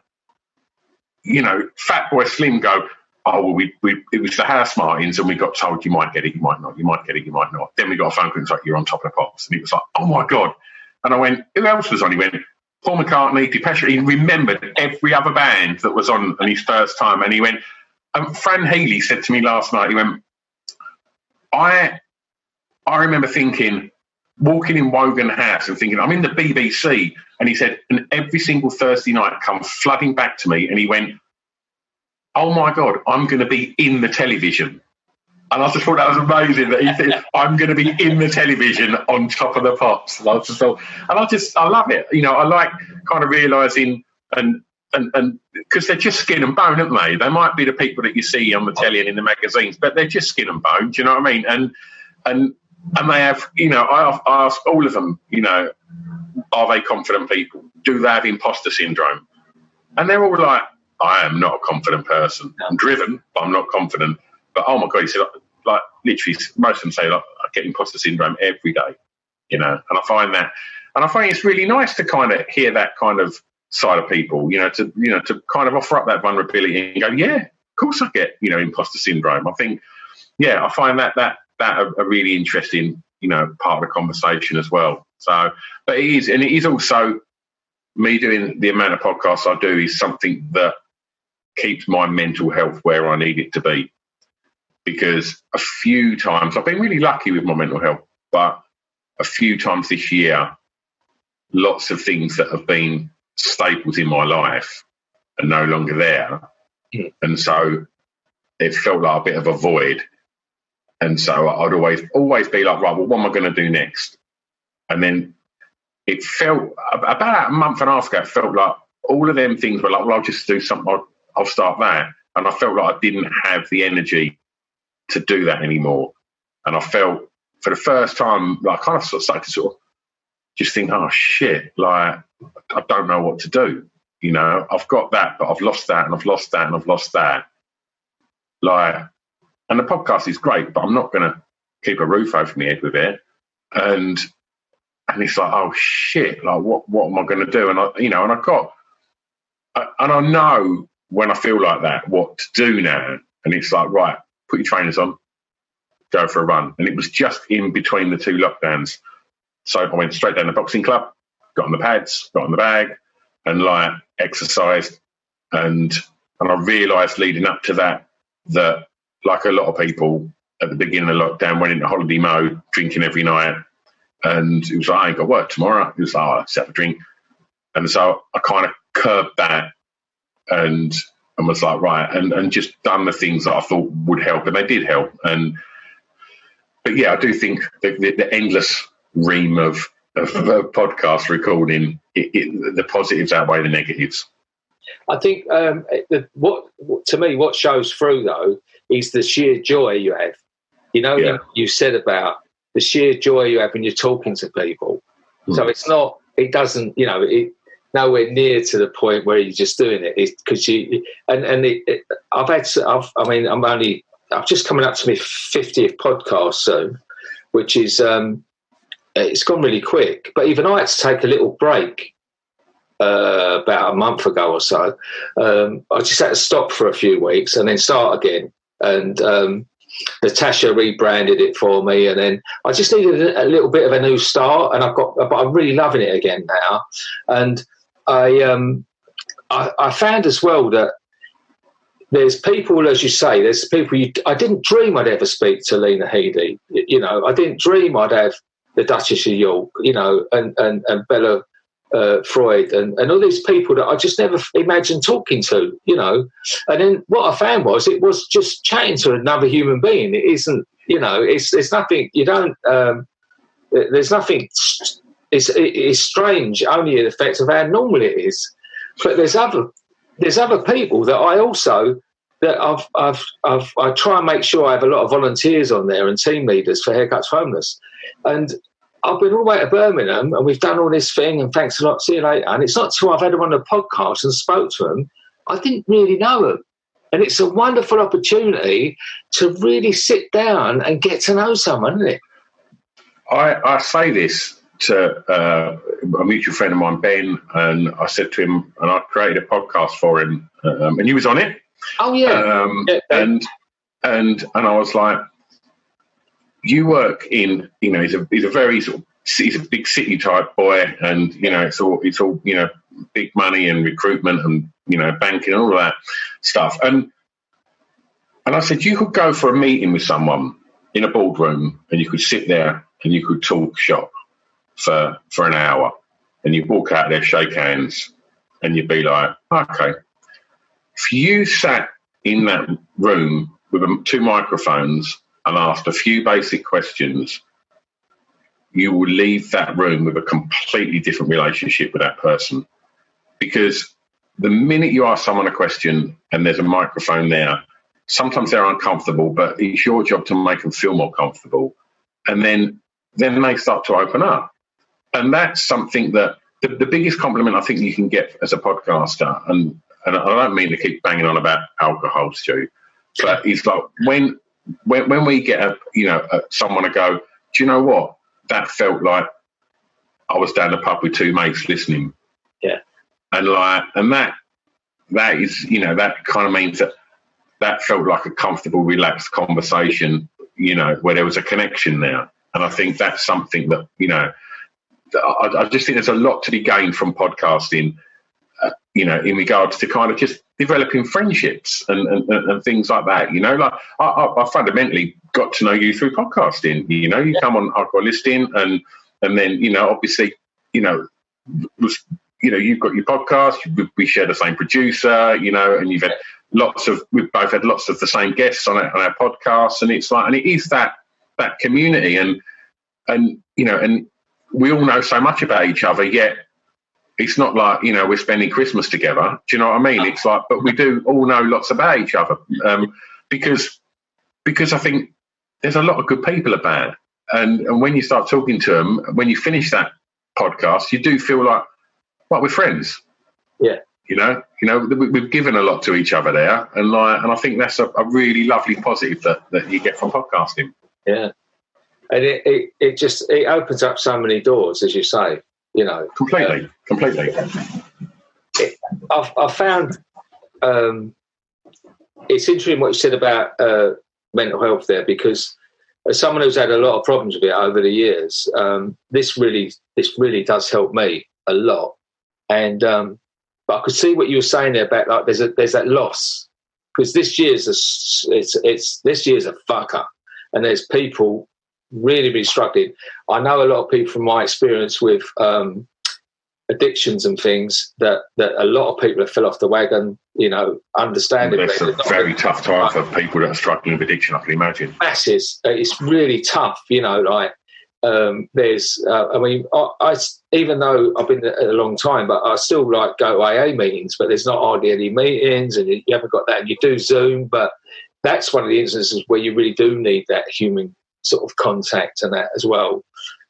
Fatboy Slim go, oh, well, it was the House Martins, and we got told you might get it, you might not, you might get it, you might not. Then we got a phone call and it's like, you're on Top of the Pops. And it was like, oh, my God. And I went, who else was on? He went, Paul McCartney, Depeche. He remembered every other band that was on his first time. And he went, Fran Healy said to me last night, he went, I remember thinking, walking in Wogan House and thinking, I'm in the BBC. And he said, and every single Thursday night come flooding back to me. And he went, oh, my God, I'm going to be in the television. And I just thought that was amazing that he said, I'm going to be in the television on Top of the Pops. And I just thought, I love it. I like kind of realising, and because they're just skin and bone, aren't they? They might be the people that you see on the telly and in the magazines, but they're just skin and bone. Do you know what I mean? And they have, I ask all of them, are they confident people? Do they have imposter syndrome? And they're all like, I am not a confident person. I'm driven, but I'm not confident. But oh my God, he said, literally, most of them say, I get imposter syndrome every day, and I find it's really nice to kind of hear that kind of side of people, to kind of offer up that vulnerability and go, yeah, of course I get, imposter syndrome. I think, I find that a really interesting, part of the conversation as well. So, but it is also me doing the amount of podcasts I do is something that keeps my mental health where I need it to be. Because a few times, I've been really lucky with my mental health, but a few times this year, lots of things that have been staples in my life are no longer there. Mm. And so it felt like a bit of a void. And so I'd always be like, right, well, what am I going to do next? And then it felt, about a month and a half ago, it felt like all of them things were like, well, I'll just do something, I'll start that. And I felt like I didn't have the energy to do that anymore. And I felt for the first time, like, I kind of started to sort of just think, oh shit, like, I don't know what to do. You know, I've got that, but I've lost that, and I've lost that, and I've lost that. Like, and the podcast is great, but I'm not going to keep a roof over my head with it. And it's like, oh shit, like, what am I going to do? And I know when I feel like that, what to do now. And it's like, right, put your trainers on, go for a run. And it was just in between the two lockdowns. So I went straight down the boxing club, got on the pads, got on the bag, and like exercised. And I realised leading up to that like a lot of people at the beginning of lockdown went into holiday mode, drinking every night. And it was like, I ain't got work tomorrow. It was like, oh, let's have a drink. And so I kind of curbed that and was like, right, and just done the things that I thought would help, and they did help. But yeah, I do think the endless ream of podcast recording, the positives outweigh the negatives. I think what shows through though is the sheer joy you have. You know, you said about the sheer joy you have when you're talking to people. So it doesn't, you know, nowhere near to the point where you're just doing it. It's because I'm just coming up to my 50th podcast soon, which is, it's gone really quick. But even I had to take a little break about a month ago or so. I just had to stop for a few weeks and then start again. And Natasha rebranded it for me, and then I just needed a little bit of a new start. And but I'm really loving it again now. And I found as well that there's people, as you say, there's people I didn't dream I'd ever speak to Lena Headey. You know, I didn't dream I'd have the Duchess of York, you know, and Bella Freud and all these people that I just never imagined talking to, you know. And then what I found was it was just chatting to another human being. It isn't, you know, it's nothing, you don't, there's nothing, it's strange, only the effect of how normal it is. But there's other people that I also, that I try and make sure I have a lot of volunteers on there and team leaders for Haircuts Homeless. And I've been all the way to Birmingham and we've done all this thing and thanks a lot, see you later. And it's not till I've had them on the podcast and spoke to them, I didn't really know them. And it's a wonderful opportunity to really sit down and get to know someone, isn't it? I say this to a mutual friend of mine, Ben, and I said to him, and I created a podcast for him, and he was on it. Oh yeah. And I was like, you work in, you know, he's a very sort of, he's a big city type boy, and you know, it's all you know, big money and recruitment and, you know, banking and all of that stuff. And I said, you could go for a meeting with someone in a boardroom and you could sit there and you could talk shop for an hour, and you walk out there, shake hands, and you'd be like, okay. If you sat in that room with two microphones and asked a few basic questions, you will leave that room with a completely different relationship with that person. Because the minute you ask someone a question and there's a microphone there, sometimes they're uncomfortable, but it's your job to make them feel more comfortable. And then they start to open up. And that's something that the biggest compliment I think you can get as a podcaster, and I don't mean to keep banging on about alcohol, Stu, but it's like when we get someone to go, do you know what? That felt like I was down the pub with two mates listening. Yeah. And that is, you know, that kind of means that felt like a comfortable, relaxed conversation, you know, where there was a connection there. And I think that's something that, you know, I just think there's a lot to be gained from podcasting, you know, in regards to kind of just developing friendships and things like that. You know, like I fundamentally got to know you through podcasting. You know, you come on Hardcore Listing, and then, you know, obviously, you know, you've got your podcast. We share the same producer, you know, and we've both had lots of the same guests on our podcast, and it's like, and it is that community, and you know, and we all know so much about each other, yet it's not like, you know, we're spending Christmas together. Do you know what I mean? It's like, but we do all know lots about each other, because I think there's a lot of good people about. And when you start talking to them, when you finish that podcast, you do feel like, well, we're friends. Yeah. We've given a lot to each other there. And I think that's a really lovely positive that you get from podcasting. Yeah. And it opens up so many doors, as you say, Completely. I found it's interesting what you said about mental health there, because as someone who's had a lot of problems with it over the years, this really does help me a lot. And but I could see what you were saying there about, like, there's that loss, because this year's a fucker, and there's people really struggling. I know a lot of people from my experience with addictions and things that a lot of people have fell off the wagon, understandably. It's a very tough time for people that are struggling with addiction, I can imagine. Masses. It's really tough, there's, I even though I've been there a long time, but I still go to AA meetings, but there's not hardly any meetings, and you haven't got that, and you do Zoom, but that's one of the instances where you really do need that human sort of contact and that as well.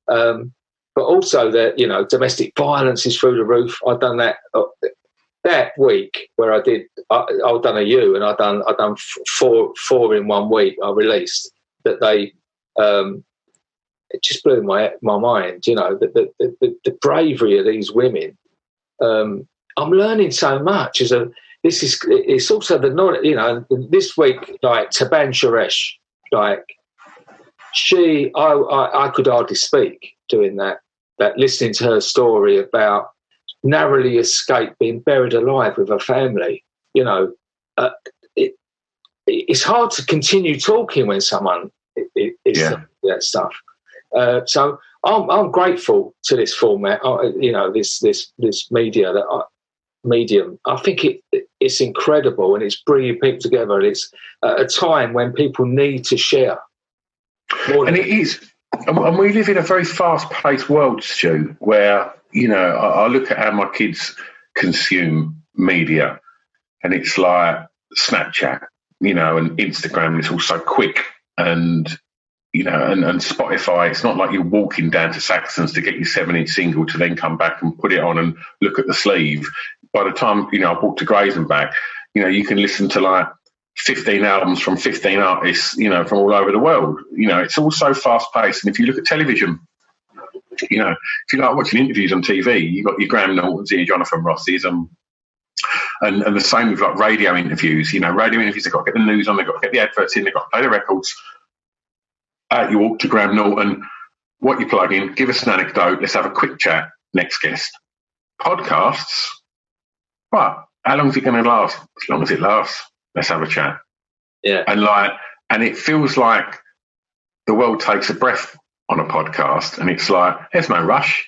But also that, domestic violence is through the roof. I've done that week where I've done a U, and I've done four in 1 week. I released that they, it just blew my mind, the bravery of these women. I'm learning so much it's also the knowledge, this week, like Taban Suresh, like I could hardly speak doing that listening to her story about narrowly escaped being buried alive with her family. It's hard to continue talking when someone is that stuff. So I'm grateful to this format, this media medium. I think it's incredible, and it's bringing people together. And it's at a time when people need to share. And it is. And we live in a very fast-paced world, Stu, where, I look at how my kids consume media, and it's like Snapchat, and Instagram, and it's all so quick, and, and Spotify. It's not like you're walking down to Saxon's to get your 7-inch single to then come back and put it on and look at the sleeve. By the time, I walk to Grays and back, you can listen to like 15 albums from 15 artists, from all over the world. It's all so fast-paced. And if you look at television, if you like watching interviews on TV, you've got your Graham Nortons, your Jonathan Rosses, and the same with like radio interviews. Radio interviews, they've got to get the news on, they've got to get the adverts in, they've got to play the records. You walk to Graham Norton, what you plug in, give us an anecdote, let's have a quick chat, next guest. Podcasts, what? How long is it going to last? As long as it lasts. Let's have a chat. Yeah. And it feels like the world takes a breath on a podcast, and it's like, there's no rush.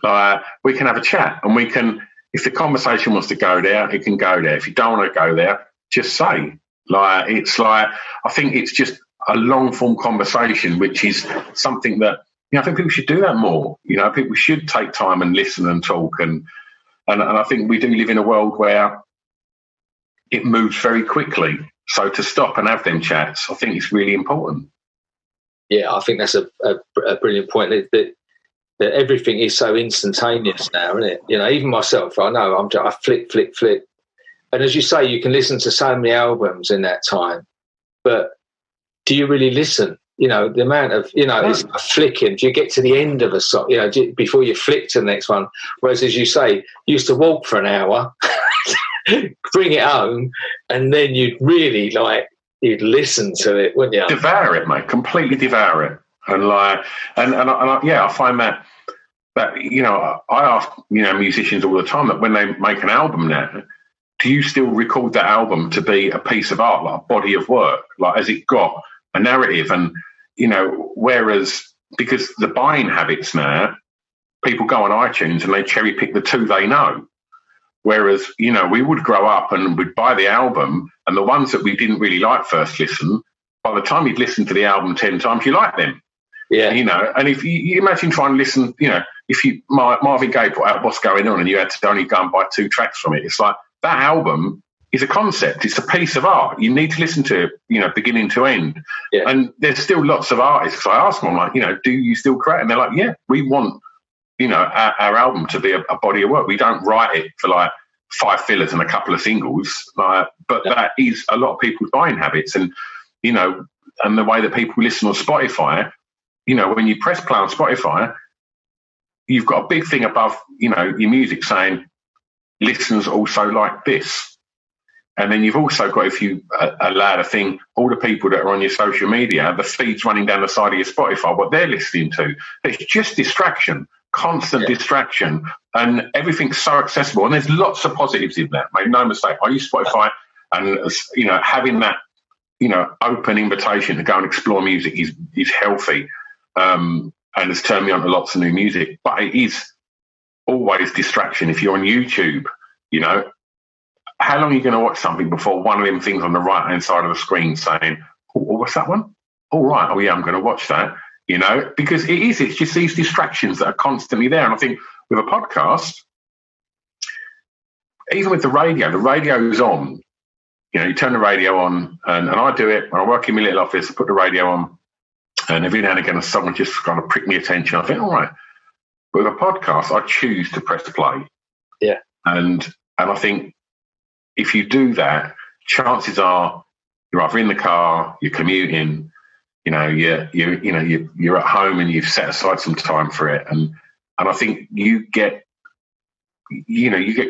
Like, we can have a chat, and we can, if the conversation wants to go there, it can go there. If you don't want to go there, just say. Like, it's like, I think it's just a long form conversation, which is something that, I think people should do that more. People should take time and listen and talk. And I think we do live in a world where it moves very quickly. So to stop and have them chats, I think it's really important. Yeah, I think that's a brilliant point. That everything is so instantaneous now, isn't it? Even myself, I know I flick. And as you say, you can listen to so many albums in that time. But do you really listen? The amount of, it's flicking. Do you get to the end of a song, before you flick to the next one? Whereas, as you say, you used to walk for an hour, bring it home, and then you'd really you'd listen to it, wouldn't you? Devour it, mate. Completely devour it. And I find that I ask musicians all the time that when they make an album now, do you still record that album to be a piece of art, like a body of work? Like, has it got a narrative? And whereas, because the buying habits now, people go on iTunes and they cherry pick the two they know. Whereas, we would grow up and we'd buy the album, and the ones that we didn't really like first listen, by the time you'd listened to the album 10 times, you like them. Yeah. And if you imagine trying to listen, if Marvin Gaye put out What's Going On and you had to only go and buy 2 tracks from it, it's like that album is a concept. It's a piece of art. You need to listen to it, beginning to end. Yeah. And there's still lots of artists. So I ask them, I'm like, do you still create? And they're like, yeah, we want, our album to be a body of work. We don't write it for like 5 fillers and a couple of singles, but that is a lot of people's buying habits. And, and the way that people listen on Spotify, when you press play on Spotify, you've got a big thing above, your music saying, listeners also like this. And then you've also got, if you allow a thing, all the people that are on your social media, the feeds running down the side of your Spotify, what they're listening to. It's just distraction, constant distraction, and everything's so accessible. And there's lots of positives in that. Make no mistake. I use Spotify, and having that open invitation to go and explore music is healthy, and it's turned me on to lots of new music. But it is always distraction. If you're on YouTube, how long are you going to watch something before one of them things on the right-hand side of the screen saying, oh, what's that one? All right. Oh, yeah, I'm going to watch that, because it's just these distractions that are constantly there. And I think with a podcast, even with the radio's on, you turn the radio on, and I do it when I work in my little office, I put the radio on, and every now and again someone just kind of prick me attention. I think, all right. But with a podcast, I choose to press play. Yeah. And I think, if you do that, chances are you're either in the car, you're commuting, you're at home and you've set aside some time for it, and I think you get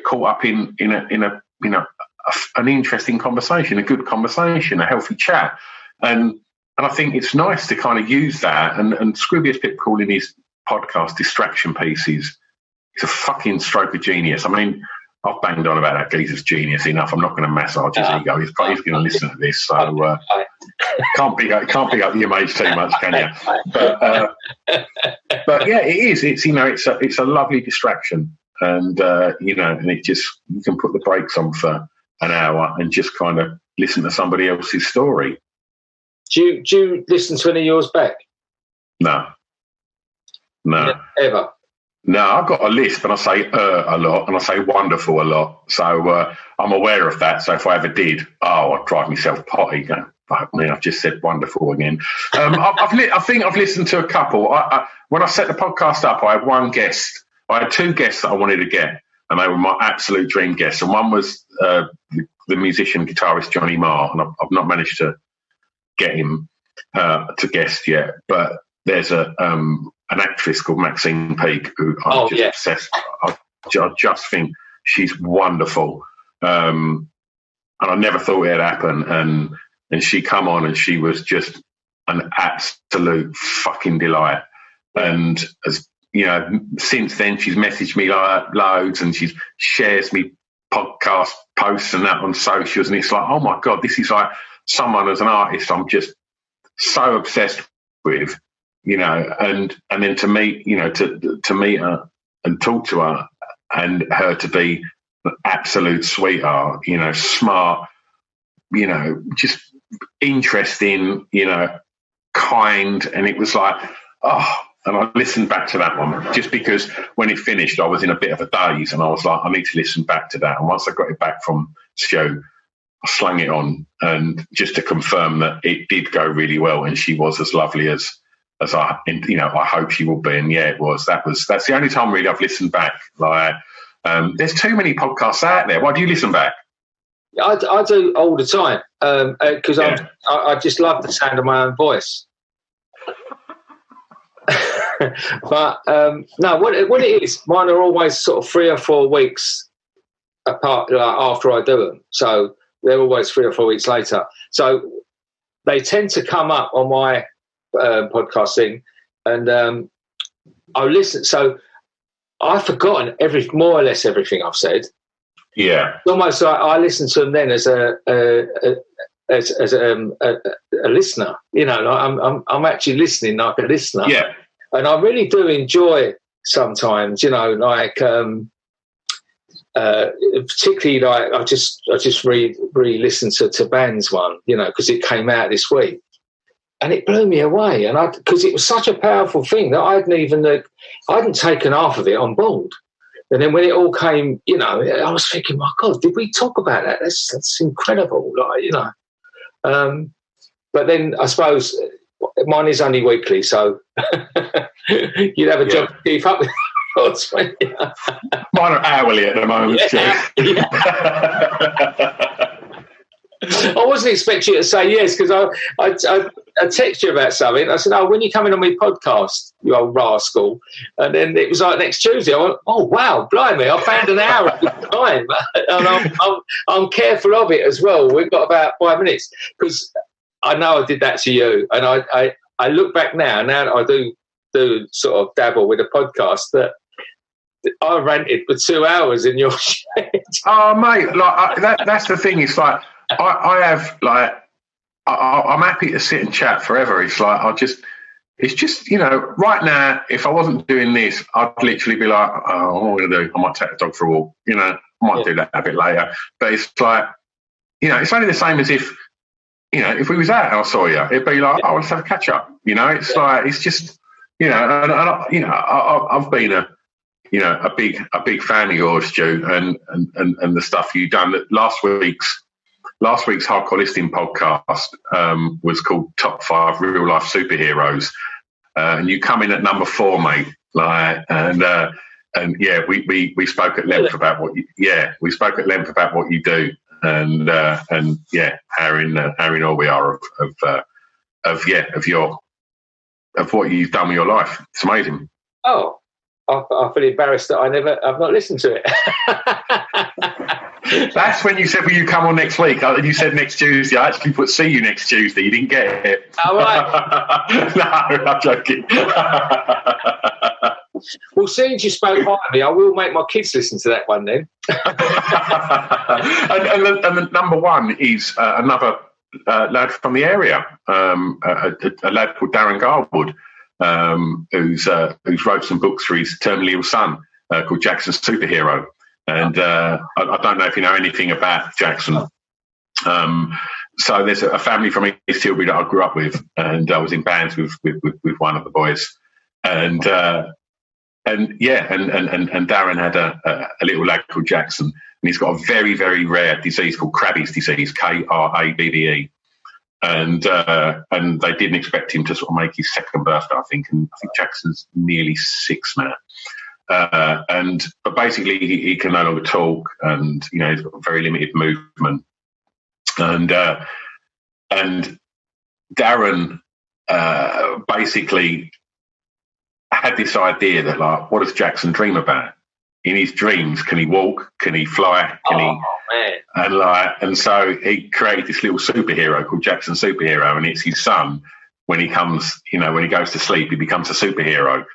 caught up in an interesting conversation, a good conversation, a healthy chat, and I think it's nice to kind of use that. And Scroobius Pip calling his podcast distraction pieces, it's a fucking stroke of genius. I mean, I've banged on about that geezer's genius enough. I'm not going to massage his ego. He's going to listen to this, so can't pick up your mates too much, can you? But yeah, it is. It's a lovely distraction, and and it just, you can put the brakes on for an hour and just kind of listen to somebody else's story. Do you listen to any of yours back? No. Yeah, ever. No, I've got a list, and I say a lot, and I say wonderful a lot. So I'm aware of that. So if I ever did, I'd drive myself potty. Going, fuck me, I've just said wonderful again. I think I've listened to a couple. When I set the podcast up, I had one guest. I had 2 guests that I wanted to get, and they were my absolute dream guests. And one was the musician, guitarist Johnny Marr, and I've not managed to get him to guest yet. But there's an actress called Maxine Peake, who I'm just obsessed. I just think she's wonderful, and I never thought it'd happen. And she come on, and she was just an absolute fucking delight. And as since then she's messaged me loads, and she shares me podcast posts and that on socials, and it's like, oh my god, this is like someone as an artist I'm just so obsessed with. And then to meet, to meet her and talk to her, and her to be an absolute sweetheart, smart, just interesting, kind. And it was like, and I listened back to that one just because when it finished, I was in a bit of a daze, and I was like, I need to listen back to that. And once I got it back from Stu, I slung it on, and just to confirm that it did go really well, and she was as lovely as I hope she will be. And yeah, it was. That's the only time really I've listened back. Like, there's too many podcasts out there. Why do you listen back? I do all the time, because I just love the sound of my own voice. But no, what it is, mine are always sort of 3 or 4 weeks apart, after I do them. So they're always 3 or 4 weeks later. So they tend to come up on my podcast thing, and I listen. So I've forgotten more or less everything I've said. Yeah, it's almost like I listen to them then as a listener. Like I'm actually listening like a listener. Yeah, and I really do enjoy sometimes. Like particularly like I just re-listened to Band's one. Because it came out this week. And it blew me away, and because it was such a powerful thing that I hadn't taken half of it on board. And then when it all came, you know, I was thinking, my God, did we talk about that? That's incredible, like, you know. But then I suppose mine is only weekly, so you'd have a job to keep up with. Mine are hourly at the moment, Stu. Yeah. I wasn't expecting you to say yes, because I texted you about something. I said, "Oh, when you coming on my podcast, you old rascal?" And then it was like next Tuesday. I went, "Oh wow, blimey! I found an hour of time." And I'm careful of it as well. We've got about 5 minutes, because I know I did that to you, and I look back now that I do sort of dabble with a podcast, that I ranted for 2 hours in your shed. Oh, mate, like that's the thing. It's like I have like I'm happy to sit and chat forever. It's like it's just you know, right now, if I wasn't doing this, I'd literally be like, oh, what am I going to do? I might take the dog for a walk. You know, I might do that a bit later. But it's like, you know, it's only the same as if, you know, if we was out and I saw you, it'd be like, oh, let's have a catch up. You know, it's like, it's just, you know, and you know, I've been a big fan of yours, Stu, and the stuff you've done. That last week's Hardcore Listing podcast was called Top 5 Real Life Superheroes, and you come in at number 4, mate. Like, and yeah, we spoke at length about what you do, and yeah, how in awe we are of what you've done with your life. It's amazing. Oh, I feel embarrassed that I've not listened to it. That's when you said, will you come on next week? You said next Tuesday. I actually put see you next Tuesday. You didn't get it. All right. No, I'm joking. Well, since you spoke highly, I will make my kids listen to that one then. and the number 1 is another lad from the area, a lad called Darren Garwood, who's wrote some books for his terminally ill son called Jackson's Superhero. And I don't know if you know anything about Jackson. So there's a family from East Tilbury that I grew up with, and I was in bands with one of the boys. And Darren had a little lad called Jackson, and he's got a very, very rare disease called Krabbe's disease, Krabbe. And they didn't expect him to sort of make his second birthday, I think. And I think Jackson's nearly 6 now. But basically he can no longer talk, and you know, he's got very limited movement. And Darren basically had this idea that, like, what does Jackson dream about? In his dreams, can he walk? Can he fly? And so he created this little superhero called Jackson Superhero, and it's his son. When he comes, you know, when he goes to sleep, he becomes a superhero.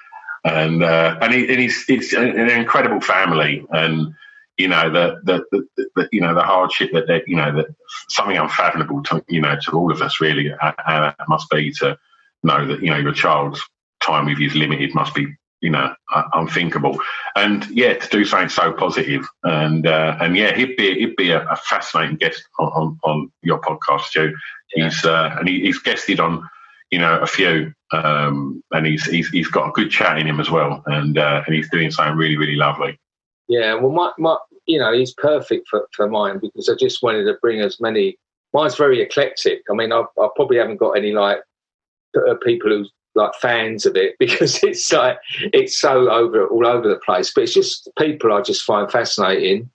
And it's an incredible family, and you know the hardship that something unfathomable to all of us, really, how that must be to know that your child's time with you is limited must be unthinkable. And yeah, to do something so positive, and yeah, he'd be a fascinating guest on your podcast, Stu. Yeah. He's guested on a few, and he's got a good chat in him as well, and he's doing something really, really lovely. Yeah, well, my he's perfect for mine, because I just wanted to bring as many. Mine's very eclectic. I mean, I probably haven't got any people who like fans of it, because it's so all over the place. But it's just people I just find fascinating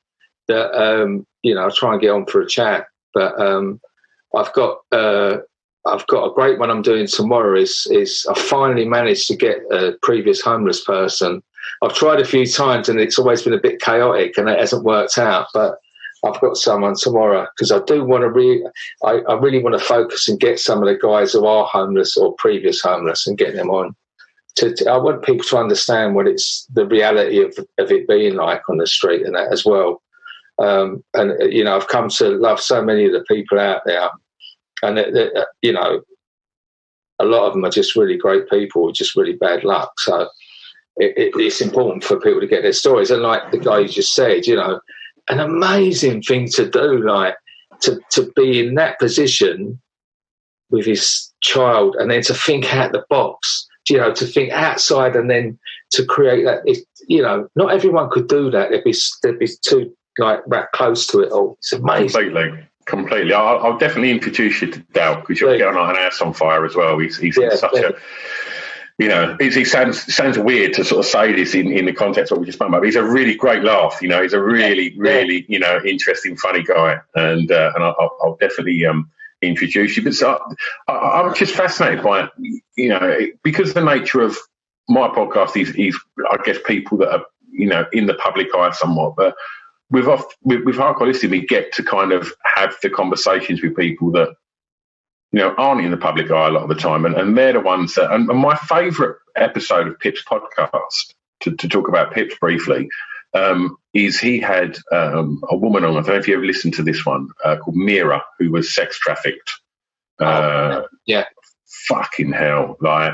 that I try and get on for a chat. But I've got a great one I'm doing tomorrow. Is I finally managed to get a previous homeless person. I've tried a few times and it's always been a bit chaotic and it hasn't worked out. But I've got someone tomorrow, because I do want to I really want to focus and get some of the guys who are homeless or previous homeless and get them on. I want people to understand what it's the reality of it being like on the street and that as well. And I've come to love so many of the people out there. And, a lot of them are just really great people with just really bad luck. So it's important for people to get their stories. And like the guy you just said, an amazing thing to do, like to be in that position with his child and then to think out the box you know, to think outside and then to create that. You know, not everyone could do that. They'd be too like that close to it all. It's amazing. Completely. I'll definitely introduce you to Dal, because you'll get on like an house on fire as well. He's such a, you know, it sounds weird to sort of say this in the context of what we just spoke about. But he's a really great laugh. You know, he's a really, you know, interesting, funny guy, and I'll definitely introduce you. But so, I'm just fascinated by it, you know, because the nature of my podcast is I guess people that are, you know, in the public eye somewhat, but with Hardcore Listening, we get to kind of have the conversations with people that, you know, aren't in the public eye a lot of the time, and they're the ones that. And my favourite episode of Pip's podcast, to talk about Pip's briefly, is he had a woman on. I don't know if you ever listened to this one, called Mira, who was sex trafficked. Fucking hell, like.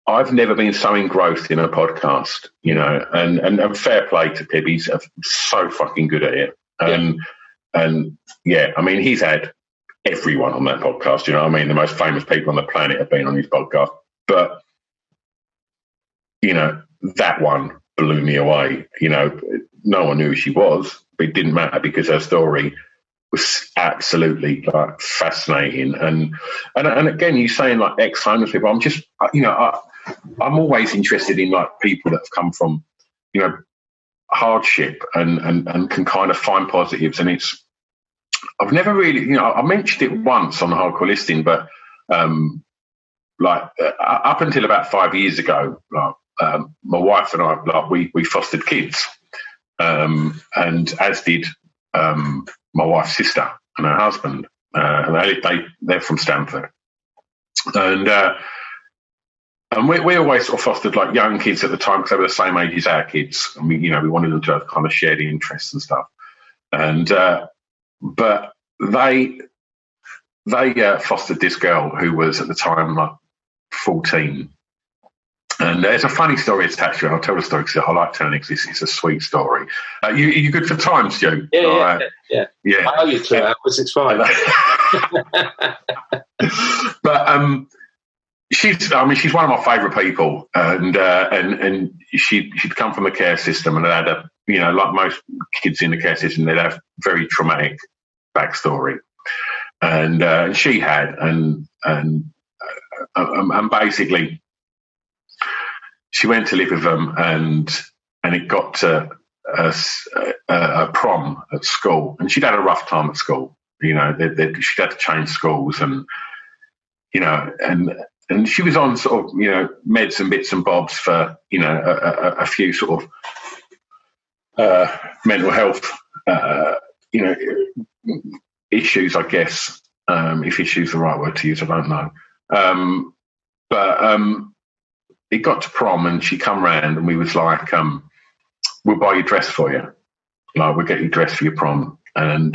I've never been so engrossed in a podcast, you know, and fair play to Pip. He's so fucking good at it. And yeah, I mean, he's had everyone on that podcast, you know what I mean? The most famous people on the planet have been on his podcast. But, you know, that one blew me away. You know, no one knew who she was, but it didn't matter because her story was absolutely like fascinating. And again, you're saying like ex-homeless people. I'm just, you know, I'm always interested in like people that have come from, you know, hardship and can kind of find positives. And I've never really, you know, I mentioned it once on the Hardcore Listening, but up until about 5 years ago, my wife and I, like we fostered kids, and as did my wife's sister and her husband, and they're from Stamford, and we always sort of fostered like young kids at the time because they were the same age as our kids, and we wanted them to have kind of shared interests and stuff, and but they fostered this girl who was at the time like 14. And there's a funny story attached to it. I'll tell the story because I like telling it because it's a sweet story. You good for time, Stu? Yeah. I owe you 2 hours. It's fine. But she's one of my favourite people, and she'd come from the care system, and had a, you know, like most kids in the care system, they'd have very traumatic backstory, and she had, and basically. She went to live with them, and it got to a prom at school, and she'd had a rough time at school. You know, she'd had to change schools, and you know, and she was on sort of, you know, meds and bits and bobs for, you know, a few sort of mental health, you know, issues, I guess. If issue is the right word to use, I don't know. But it got to prom, and she come round, and we was like, we'll buy you a dress for you. Like, we'll get you dressed for your prom. And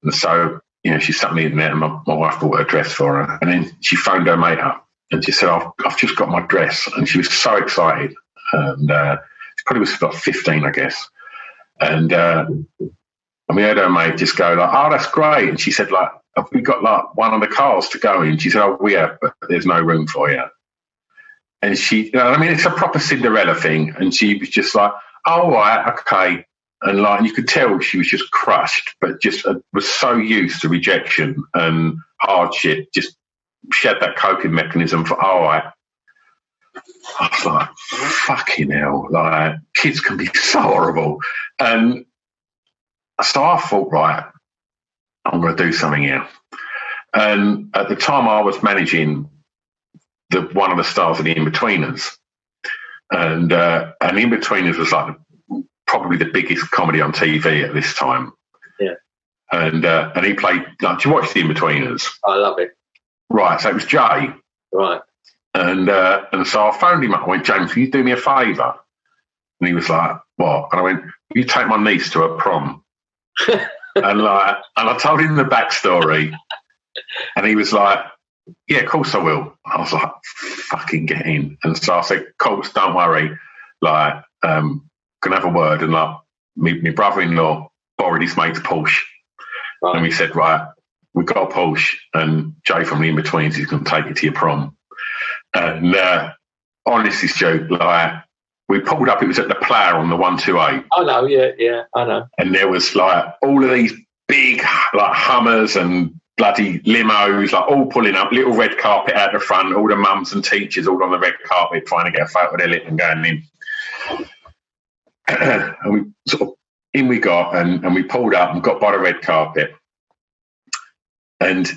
so, you know, she sat me in there, and my wife bought her dress for her. And then she phoned her mate up, and she said, I've just got my dress. And she was so excited. And she probably was about 15, I guess. And we heard her mate just go like, oh, that's great. And she said, like, have we got like one of the cars to go in? She said, oh, we have, but there's no room for you. And she, you know, I mean, it's a proper Cinderella thing. And she was just like, oh, right, okay. And like, you could tell she was just crushed, but just was so used to rejection and hardship. Just she had that coping mechanism for, all right. I was like, fucking hell, like, kids can be so horrible. And so I thought, right, I'm going to do something here. And at the time I was managing one of the stars of the In-Betweeners. And In-Betweeners was like probably the biggest comedy on TV at this time. Yeah. And he played, like, do you watch the In-Betweeners? I love it. Right, so it was Jay. Right. And so I phoned him up. I went, James, can you do me a favour? And he was like, what? And I went, you take my niece to a prom. and I told him the backstory. And he was like, yeah, of course I will. I was like, fucking get in. And so I said, of course, don't worry. Like, can have a word. And like, my brother-in-law borrowed his mate's Porsche. Right. And we said, right, we've got a Porsche, and Jay from the In-Betweens is going to take you to your prom. And honestly, Stu, like, we pulled up, it was at the Player on the 128. I know, yeah, I know. And there was like all of these big like Hummers and bloody limos, like all pulling up, little red carpet out the front, all the mums and teachers all on the red carpet trying to get a photo of their lip and going in. And we sort of, in we got, and we pulled up and got by the red carpet. And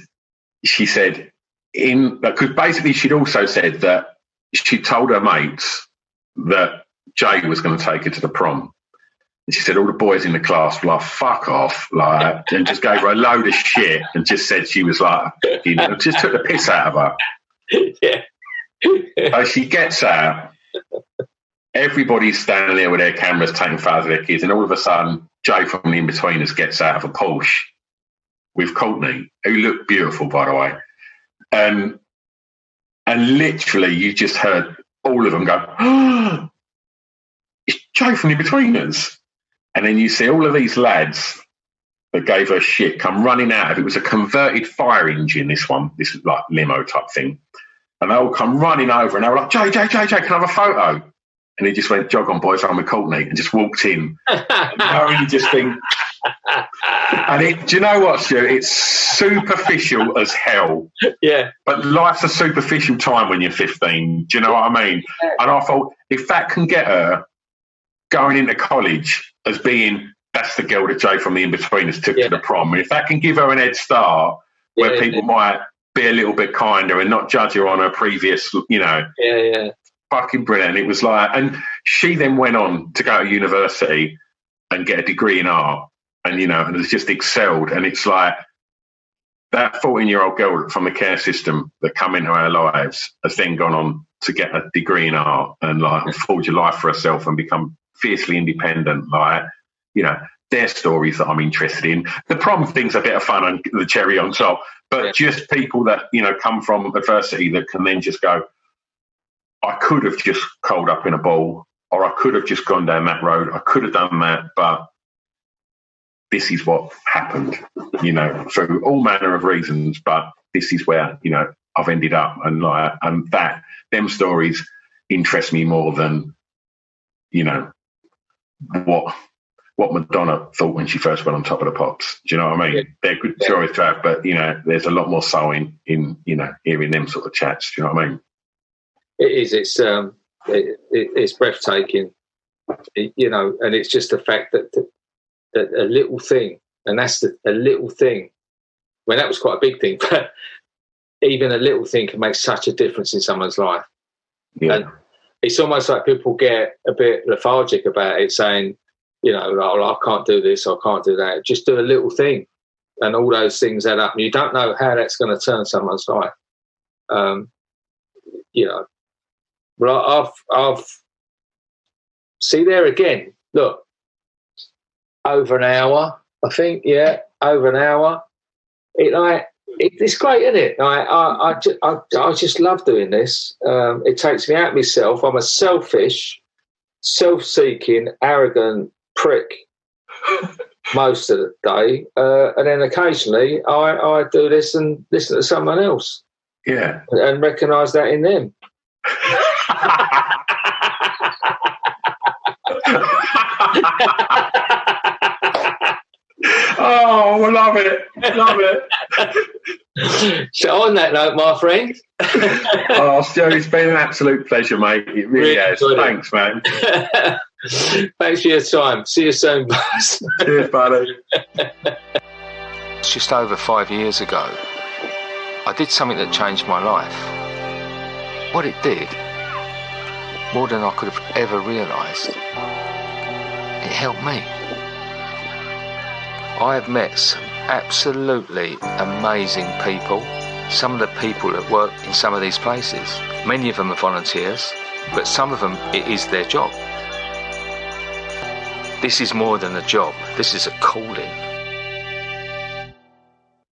she said, because basically she'd also said that she told her mates that Jay was going to take her to the prom. And she said all the boys in the class were like, fuck off, like, and just gave her a load of shit and just said she was like, just took the piss out of her. Yeah. So she gets out, everybody's standing there with their cameras taking photos of their kids, and all of a sudden, Jay from the In-Betweeners gets out of a Porsche with Courtney, who looked beautiful, by the way. And literally, you just heard all of them go, oh, it's Jay from the In-Betweeners. And then you see all of these lads that gave her shit come running out of it. It was a converted fire engine, this like limo type thing. And they all come running over and they were like, Jay, can I have a photo? And he just went, jog on, boys, I'm with Courtney, and just walked in. And you just think, and do you know what, Stu? It's superficial as hell. Yeah. But life's a superficial time when you're 15. Do you know what I mean? Yeah. And I thought, if that can get her going into college as being, that's the girl that Jay from the In-Betweeners took to the prom, and if that can give her an head start where people might be a little bit kinder and not judge her on her previous, fucking brilliant. It was like, and she then went on to go to university and get a degree in art, and and has just excelled. And it's like that 14-year-old girl from the care system that come into our lives has then gone on to get a degree in art and like forge a life for herself and become fiercely independent. Like, their stories that I'm interested in. The prom thing's a bit of fun and the cherry on top, but just people that come from adversity that can then just go, I could have just curled up in a ball, or I could have just gone down that road. I could have done that, but this is what happened, through all manner of reasons. But this is where, I've ended up. And them stories interest me more than, what Madonna thought when she first went on Top of the Pops. Do you know what I mean? Yeah. They're good stories to have, but, there's a lot more soul in hearing them sort of chats. Do you know what I mean? It is. It's breathtaking, and it's just the fact that a little thing, and that's a little thing. Well, that was quite a big thing, but even a little thing can make such a difference in someone's life. Yeah. And it's almost like people get a bit lethargic about it, saying, I can't do this, I can't do that. Just do a little thing, and all those things add up. And you don't know how that's going to turn someone's life. Well, I've see there again. Look, over an hour, I think. Yeah, over an hour. It's great, isn't it? I just love doing this. It takes me out of myself. I'm a selfish, self-seeking, arrogant prick most of the day, and then occasionally I do this and listen to someone else. Yeah, and recognise that in them. Oh, we love it. So on that note, my friend. Stu, it's been an absolute pleasure, mate. It really has. Thanks, man. Thanks for your time. See you soon, boss. Cheers, buddy. It's just over 5 years ago, I did something that changed my life. What it did, more than I could have ever realised, it helped me. I have met some absolutely amazing people, some of the people that work in some of these places. Many of them are volunteers, but some of them, it is their job. This is more than a job, this is a calling.